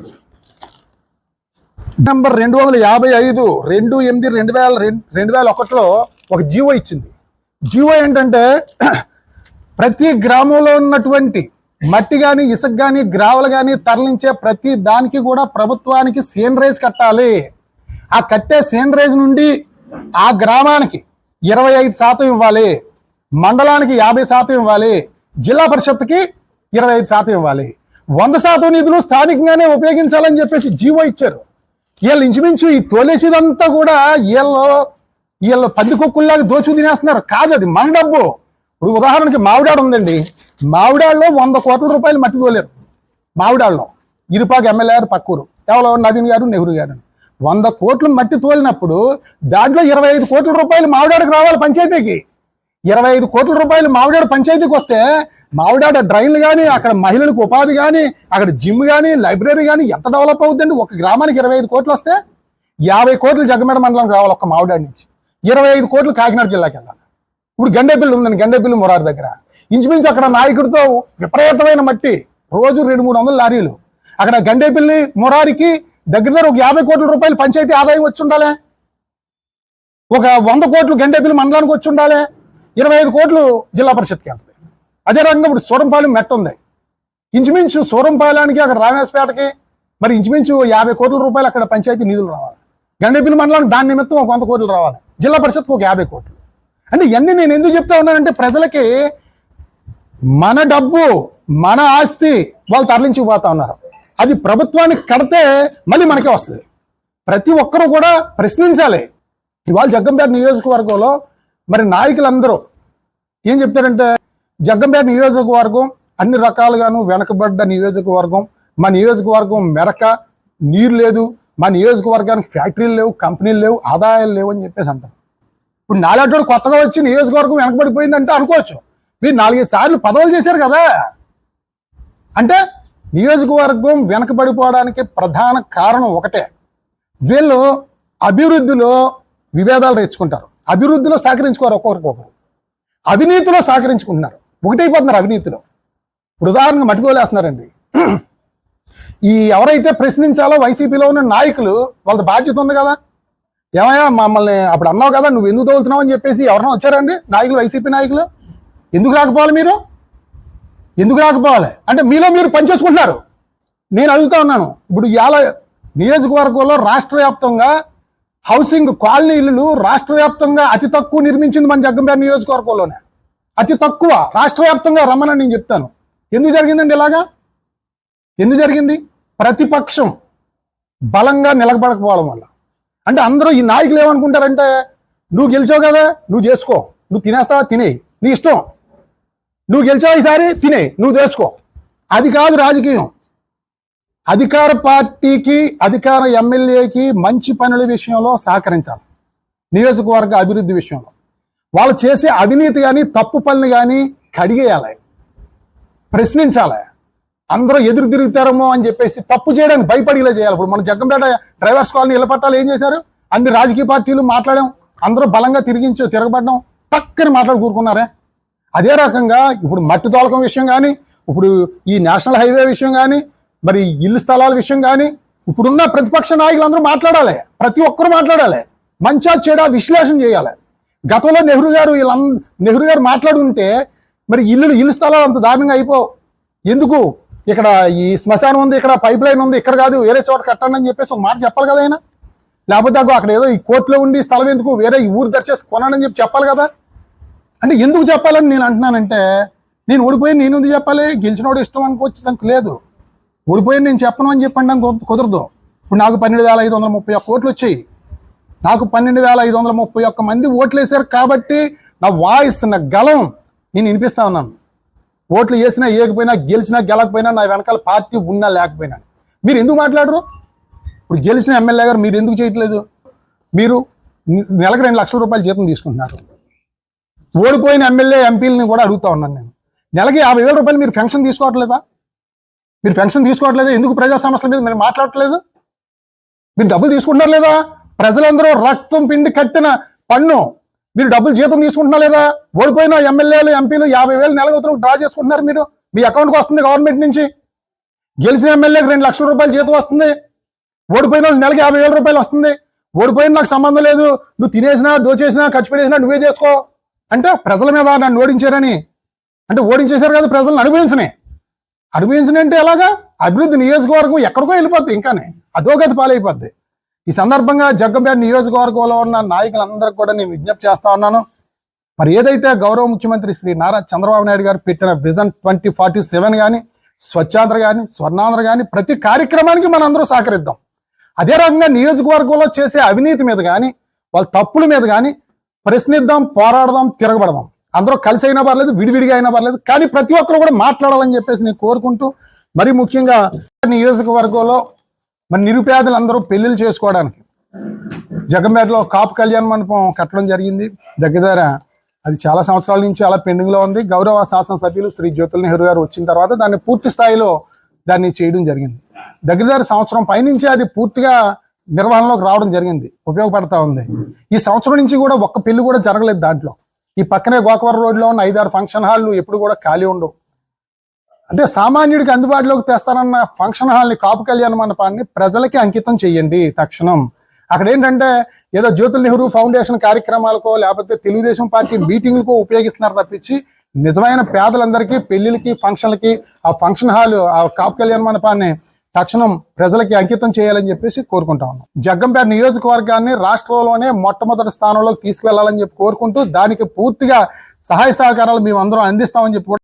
నంబర్ 255/2/8/2001లో ఒక జీవో ఇచ్చింది. జీవో ఏంటంటే ప్రతి గ్రామంలో ఉన్నటువంటి మట్టి కానీ ఇసుక కానీ గ్రావెల్ కానీ తరలించే ప్రతి దానికి కూడా ప్రభుత్వానికి సీనరేజ్ కట్టాలి. ఆ కట్టే సీనరేజ్ నుండి ఆ గ్రామానికి 25% ఇవ్వాలి, మండలానికి 50% ఇవ్వాలి, జిల్లా పరిషత్కి 25% ఇవ్వాలి, 100% నిధులు స్థానికంగానే ఉపయోగించాలని చెప్పేసి జీవో ఇచ్చారు. వీళ్ళు ఇంచుమించు ఈ తోలేసేదంతా కూడా వీళ్ళు పందికొక్కుల్లాగా దోచు తినేస్తున్నారు. కాదు, అది మన డబ్బు. ఇప్పుడు ఉదాహరణకి మావిడాడు ఉందండి, మావిడాడులో 100 కోట్ల రూపాయలు మట్టి తోలేరు. మావిడాడులో ఇరుపాక ఎమ్మెల్యే గారు పక్కూరు ఎవరో నవీన్ గారు, నెహ్రూ గారు 100 కోట్లు మట్టి తోలినప్పుడు దాంట్లో 25 కోట్ల రూపాయలు మావిడాడికి రావాలి పంచాయతీకి. 25 కోట్ల రూపాయలు మావిడాడు పంచాయతీకి వస్తే మావిడాడ డ్రైన్లు కానీ, అక్కడ మహిళలకు ఉపాధి కానీ, అక్కడ జిమ్ కానీ, లైబ్రరీ కానీ ఎంత డెవలప్ అవుతుందండి. ఒక గ్రామానికి 25 కోట్లు వస్తే 50 కోట్లు జగ్గంపేట మండలానికి రావాలి ఒక్క మావిడాడి నుంచి, 25 కోట్లు కాకినాడ జిల్లాకి వెళ్ళాలి. ఇప్పుడు గండేపల్లి ఉందండి, గండేపల్లి మురారి దగ్గర ఇంచుమించు అక్కడ నాయకుడితో విపరీతమైన మట్టి రోజు 200-300 లారీలు. అక్కడ గండేపల్లి మురారికి దగ్గర ఒక 50 కోట్ల రూపాయలు పంచాయతీ ఆదాయం వచ్చి ఉండాలి, ఒక 100 కోట్లు గండేపల్లి మండలానికి వచ్చి ఉండాలి, 25 కోట్లు జిల్లా పరిషత్కి వెళ్తాయి. అదే రకంగా ఇప్పుడు సూరంపాలెం మెట్ట ఉంది, ఇంచుమించు సూరంపాలెంకి అక్కడ రామేశ్పేటకి మరి ఇంచుమించు 50 కోట్ల రూపాయలు అక్కడ పంచాయతీ నిధులు రావాలి. గండేపల్లి మండలానికి దాని నిమిత్తం ఒక 100 కోట్లు రావాలి, జిల్లా పరిషత్కి ఒక 50 కోట్లు. అంటే ఇవన్నీ నేను ఎందుకు చెప్తా ఉన్నానంటే ప్రజలకి మన డబ్బు మన ఆస్తి వాళ్ళు తరలించిపోతా ఉన్నారు. అది ప్రభుత్వానికి కడితే మళ్ళీ మనకే వస్తుంది. ప్రతి ఒక్కరూ కూడా ప్రశ్నించాలి. ఇవాళ జగ్గంపేట నియోజకవర్గంలో మరి నాయకులందరూ ఏం చెప్తారంటే జగ్గంపేట నియోజకవర్గం అన్ని రకాలుగాను వెనకబడ్డ నియోజకవర్గం, మా నియోజకవర్గం మెరక, నీరు లేదు, మా నియోజకవర్గానికి ఫ్యాక్టరీలు లేవు, కంపెనీలు లేవు, ఆదాయాలు లేవు అని చెప్పేసి అంటారు. ఇప్పుడు నాలాంటి కొత్తగా వచ్చి నియోజకవర్గం వెనకబడిపోయిందంటే అనుకోవచ్చు. మీరు 4-5 సార్లు పదవులు చేశారు కదా. అంటే నియోజకవర్గం వెనకబడిపోవడానికి ప్రధాన కారణం ఒకటే, వీళ్ళు అభివృద్ధిలో విభేదాలు తెచ్చుకుంటారు, అభివృద్ధిలో సహకరించుకోరు, ఒక్కొక్కరికొకరు అవినీతిలో సహకరించుకుంటున్నారు, ఒకటైపోతున్నారు అవినీతిలో. ఇప్పుడు ఉదాహరణగా మట్టి తోలేస్తున్నారండి. ఈ ఎవరైతే ప్రశ్నించాలో వైసీపీలో ఉన్న నాయకులు, వాళ్ళ బాధ్యత ఉంది కదా. ఏమయ్యా మమ్మల్ని అప్పుడు అన్నావు కదా, నువ్వు ఎందుకు తోలుతున్నావు అని చెప్పేసి ఎవరైనా వచ్చారండి నాయకులు, వైసీపీ నాయకులు? ఎందుకు రాకపోవాలి మీరు? ఎందుకు రాకపోవాలి అంటే మీలో మీరు పనిచేసుకుంటున్నారు. నేను అడుగుతా ఉన్నాను, ఇప్పుడు ఇవాళ నియోజకవర్గంలో రాష్ట్ర వ్యాప్తంగా హౌసింగ్ కాలనీ ఇల్లులు రాష్ట్ర వ్యాప్తంగా అతి తక్కువ నిర్మించింది మన జగ్గంపేట నియోజకవర్గంలోనే. అతి తక్కువ రాష్ట్ర వ్యాప్తంగా రమ్మని నేను చెప్తాను. ఎందుకు జరిగిందండి ఇలాగా? ఎందుకు జరిగింది? ప్రతిపక్షం బలంగా నిలబడకపోవడం వల్ల. అంటే అందరూ ఈ నాయకులు ఏమనుకుంటారంటే, నువ్వు గెలిచావు కదా, నువ్వు చేసుకో, నువ్వు తినేస్తావా తినేయి, నీ ఇష్టం, నువ్వు గెలిచావు ఈసారి తినేయి, నువ్వు చేసుకో. అది కాదు రాజకీయం. అధికార పార్టీకి, అధికార ఎమ్మెల్యేకి మంచి పనుల విషయంలో సహకరించాలి. నియోజకవర్గ అభివృద్ధి విషయంలో వాళ్ళు చేసే అవినీతి కానీ తప్పు పనులు కానీ కడిగేయాలి, ప్రశ్నించాలి. అందరూ ఎదురు తిరుగుతారేమో అని చెప్పేసి తప్పు చేయడానికి భయపడేలా చేయాలి. ఇప్పుడు మన జగ్గంపేట డ్రైవర్స్ కాలనీ ఇళ్ల పట్టాలు ఏం చేశారు? అన్ని రాజకీయ పార్టీలు మాట్లాడాం, అందరూ బలంగా తిరగబడ్డాం, పక్కన మాట్లాడి కూరుకున్నారే. అదే రకంగా ఇప్పుడు మట్టి తోలకం విషయం కానీ, ఇప్పుడు ఈ నేషనల్ హైవే విషయం కానీ, మరి ఇల్లు స్థలాల విషయం కానీ, ఇప్పుడున్న ప్రతిపక్ష నాయకులందరూ మాట్లాడాలి, ప్రతి ఒక్కరు మాట్లాడాలి, మంచా చెడా విశ్లేషణ చేయాలి. గతంలో నెహ్రూ గారు మాట్లాడుంటే మరి ఇల్లు స్థలాలు అంత దారుణంగా అయిపోవు. ఎందుకు? ఇక్కడ ఈ శ్మశానం ఉంది, ఇక్కడ పైప్ లైన్ ఉంది, ఇక్కడ కాదు వేరే చోట కట్టండి అని చెప్పేసి ఒక మాట చెప్పాలి కదా ఆయన. లేకపోతే అక్కడ ఏదో ఈ కోర్టులో ఉండి స్థలం ఎందుకు, వేరే ఈ ఊరు దర్చేసి కొనండి అని చెప్పాలి కదా. అంటే ఎందుకు చెప్పాలని నేను అంటున్నానంటే, నేను ఓడిపోయి నేను ఎందుకు చెప్పాలి? గెలిచినోడు ఇష్టం అనుకోవచ్చు, దానికి లేదు. ఓడిపోయి నేను చెప్పను అని చెప్పండి కుదరదు. ఇప్పుడు నాకు 12,531 కోట్లు వచ్చాయి, నాకు 12,531 మంది ఓట్లు వేశారు కాబట్టి నా వాయిస్, నా గలం నేను వినిపిస్తా ఉన్నాను. ఓట్లు వేసినా వేయకపోయినా, గెలిచినా గెలకపోయినా, నా వెనకాల పార్టీ ఉన్నా లేకపోయినా. మీరు ఎందుకు మాట్లాడరు? ఇప్పుడు గెలిచిన ఎమ్మెల్యే గారు మీరు ఎందుకు చేయట్లేదు? మీరు నెలకు 2 లక్షల రూపాయలు జీతం తీసుకుంటున్నారు. ఓడిపోయిన ఎమ్మెల్యే ఎంపీలని కూడా అడుగుతా ఉన్నాను నేను, నెలకి 50,000 రూపాయలు మీరు పెన్షన్ తీసుకోవట్లేదా? మీరు పెన్షన్ తీసుకోవట్లేదా? ఎందుకు ప్రజా సమస్యల మీద మీరు మాట్లాడట్లేదు? మీరు డబ్బులు తీసుకుంటున్నారు లేదా? ప్రజలందరూ రక్తం పిండి కట్టిన పన్ను మీరు డబ్బులు జీతం తీసుకుంటున్నా లేదా? ఓడిపోయిన ఎమ్మెల్యేలు ఎంపీలు 50,000 నెలకు డ్రా చేసుకుంటున్నారు మీరు, మీ అకౌంట్కి వస్తుంది గవర్నమెంట్ నుంచి. గెలిచిన ఎమ్మెల్యేకి 2 లక్షల రూపాయలు జీతం వస్తుంది, ఓడిపోయిన వాళ్ళు నెలకి 50,000 రూపాయలు వస్తుంది. ఓడిపోయిన నాకు సంబంధం లేదు, నువ్వు తినేసినా దోచేసినా ఖర్చు పెట్టేసినా నువ్వే చేసుకో అంటే ప్రజల మీద నన్ను ఓడించారని. అంటే ఓడించేశారు కదా, ప్రజలను అడుగుయించని అంటే ఎలాగా? అభివృద్ధి నియోజకవర్గం ఎక్కడికో వెళ్ళిపోద్ది, ఇంకానే అధోగతి పాలైపోద్ది. ఈ సందర్భంగా జగ్గంపేట నియోజకవర్గంలో ఉన్న నాయకులందరికీ కూడా నేను విజ్ఞప్తి చేస్తా ఉన్నాను. మరి ఏదైతే గౌరవ ముఖ్యమంత్రి శ్రీ నారా చంద్రబాబు నాయుడు గారు పెట్టిన విజన్ 2047 కానీ, స్వచ్ఛాంధ్ర కానీ, స్వర్ణాంధ్ర కానీ, ప్రతి కార్యక్రమానికి మనం అందరూ సహకరిద్దాం. అదే రకంగా నియోజకవర్గంలో చేసే అవినీతి మీద కానీ, వాళ్ళ తప్పుల మీద కానీ ప్రశ్నిద్దాం, పోరాడదాం, తిరగబడదాం. అందరూ కలిసి అయినా పర్లేదు, విడివిడిగా అయినా పర్లేదు, కానీ ప్రతి ఒక్కరు కూడా మాట్లాడాలని చెప్పేసి నేను కోరుకుంటూ, మరి ముఖ్యంగా నియోజకవర్గంలో మరి నిరుపేదలందరూ పెళ్లిళ్ళు చేసుకోవడానికి జగ్గంపేటలో కాపు కళ్యాణ మండపం కట్టడం జరిగింది. దగ్గర అది చాలా సంవత్సరాల నుంచి అలా పెండింగ్లో ఉంది. గౌరవ శాసనసభ్యులు శ్రీ జ్యోతుల నెహ్రూ గారు వచ్చిన తర్వాత దాన్ని పూర్తి స్థాయిలో దాన్ని చేయడం జరిగింది. దగ్గర సంవత్సరం పైనుంచి అది పూర్తిగా నిర్వహణలోకి రావడం జరిగింది, ఉపయోగపడతా ఉంది. ఈ సంవత్సరం నుంచి కూడా ఒక్క పెళ్లి కూడా జరగలేదు దాంట్లో. ఈ పక్కనే గోకవరం రోడ్లో ఉన్న 5-6 ఫంక్షన్ హాళ్ళు ఎప్పుడు కూడా ఖాళీ ఉండవు. అంటే సామాన్యుడికి అందుబాటులోకి తెస్తారన్న ఫంక్షన్ హాల్ని, కాపు కళ్యాణ మండపాన్ని ప్రజలకి అంకితం చేయండి తక్షణం. అక్కడ ఏంటంటే ఏదో జ్యోతుల నెహ్రూ ఫౌండేషన్ కార్యక్రమాలకో లేకపోతే తెలుగుదేశం పార్టీ మీటింగ్లకో ఉపయోగిస్తున్నారు తప్పించి నిజమైన పేదలందరికీ పెళ్లిళ్ళకి, ఫంక్షన్లకి ఆ ఫంక్షన్ హాల్, ఆ కాపు కళ్యాణ మండపాన్ని తక్షణం ప్రజలకి అంకితం చేయాలని చెప్పేసి కోరుకుంటా ఉన్నాం. జగ్గంపేట నియోజకవర్గాన్ని రాష్ట్రంలోనే మొట్టమొదటి స్థానంలోకి తీసుకువెళ్లాలని చెప్పి కోరుకుంటూ, దానికి పూర్తిగా సహాయ సహకారాలు మేము అందరం అందిస్తామని చెప్పి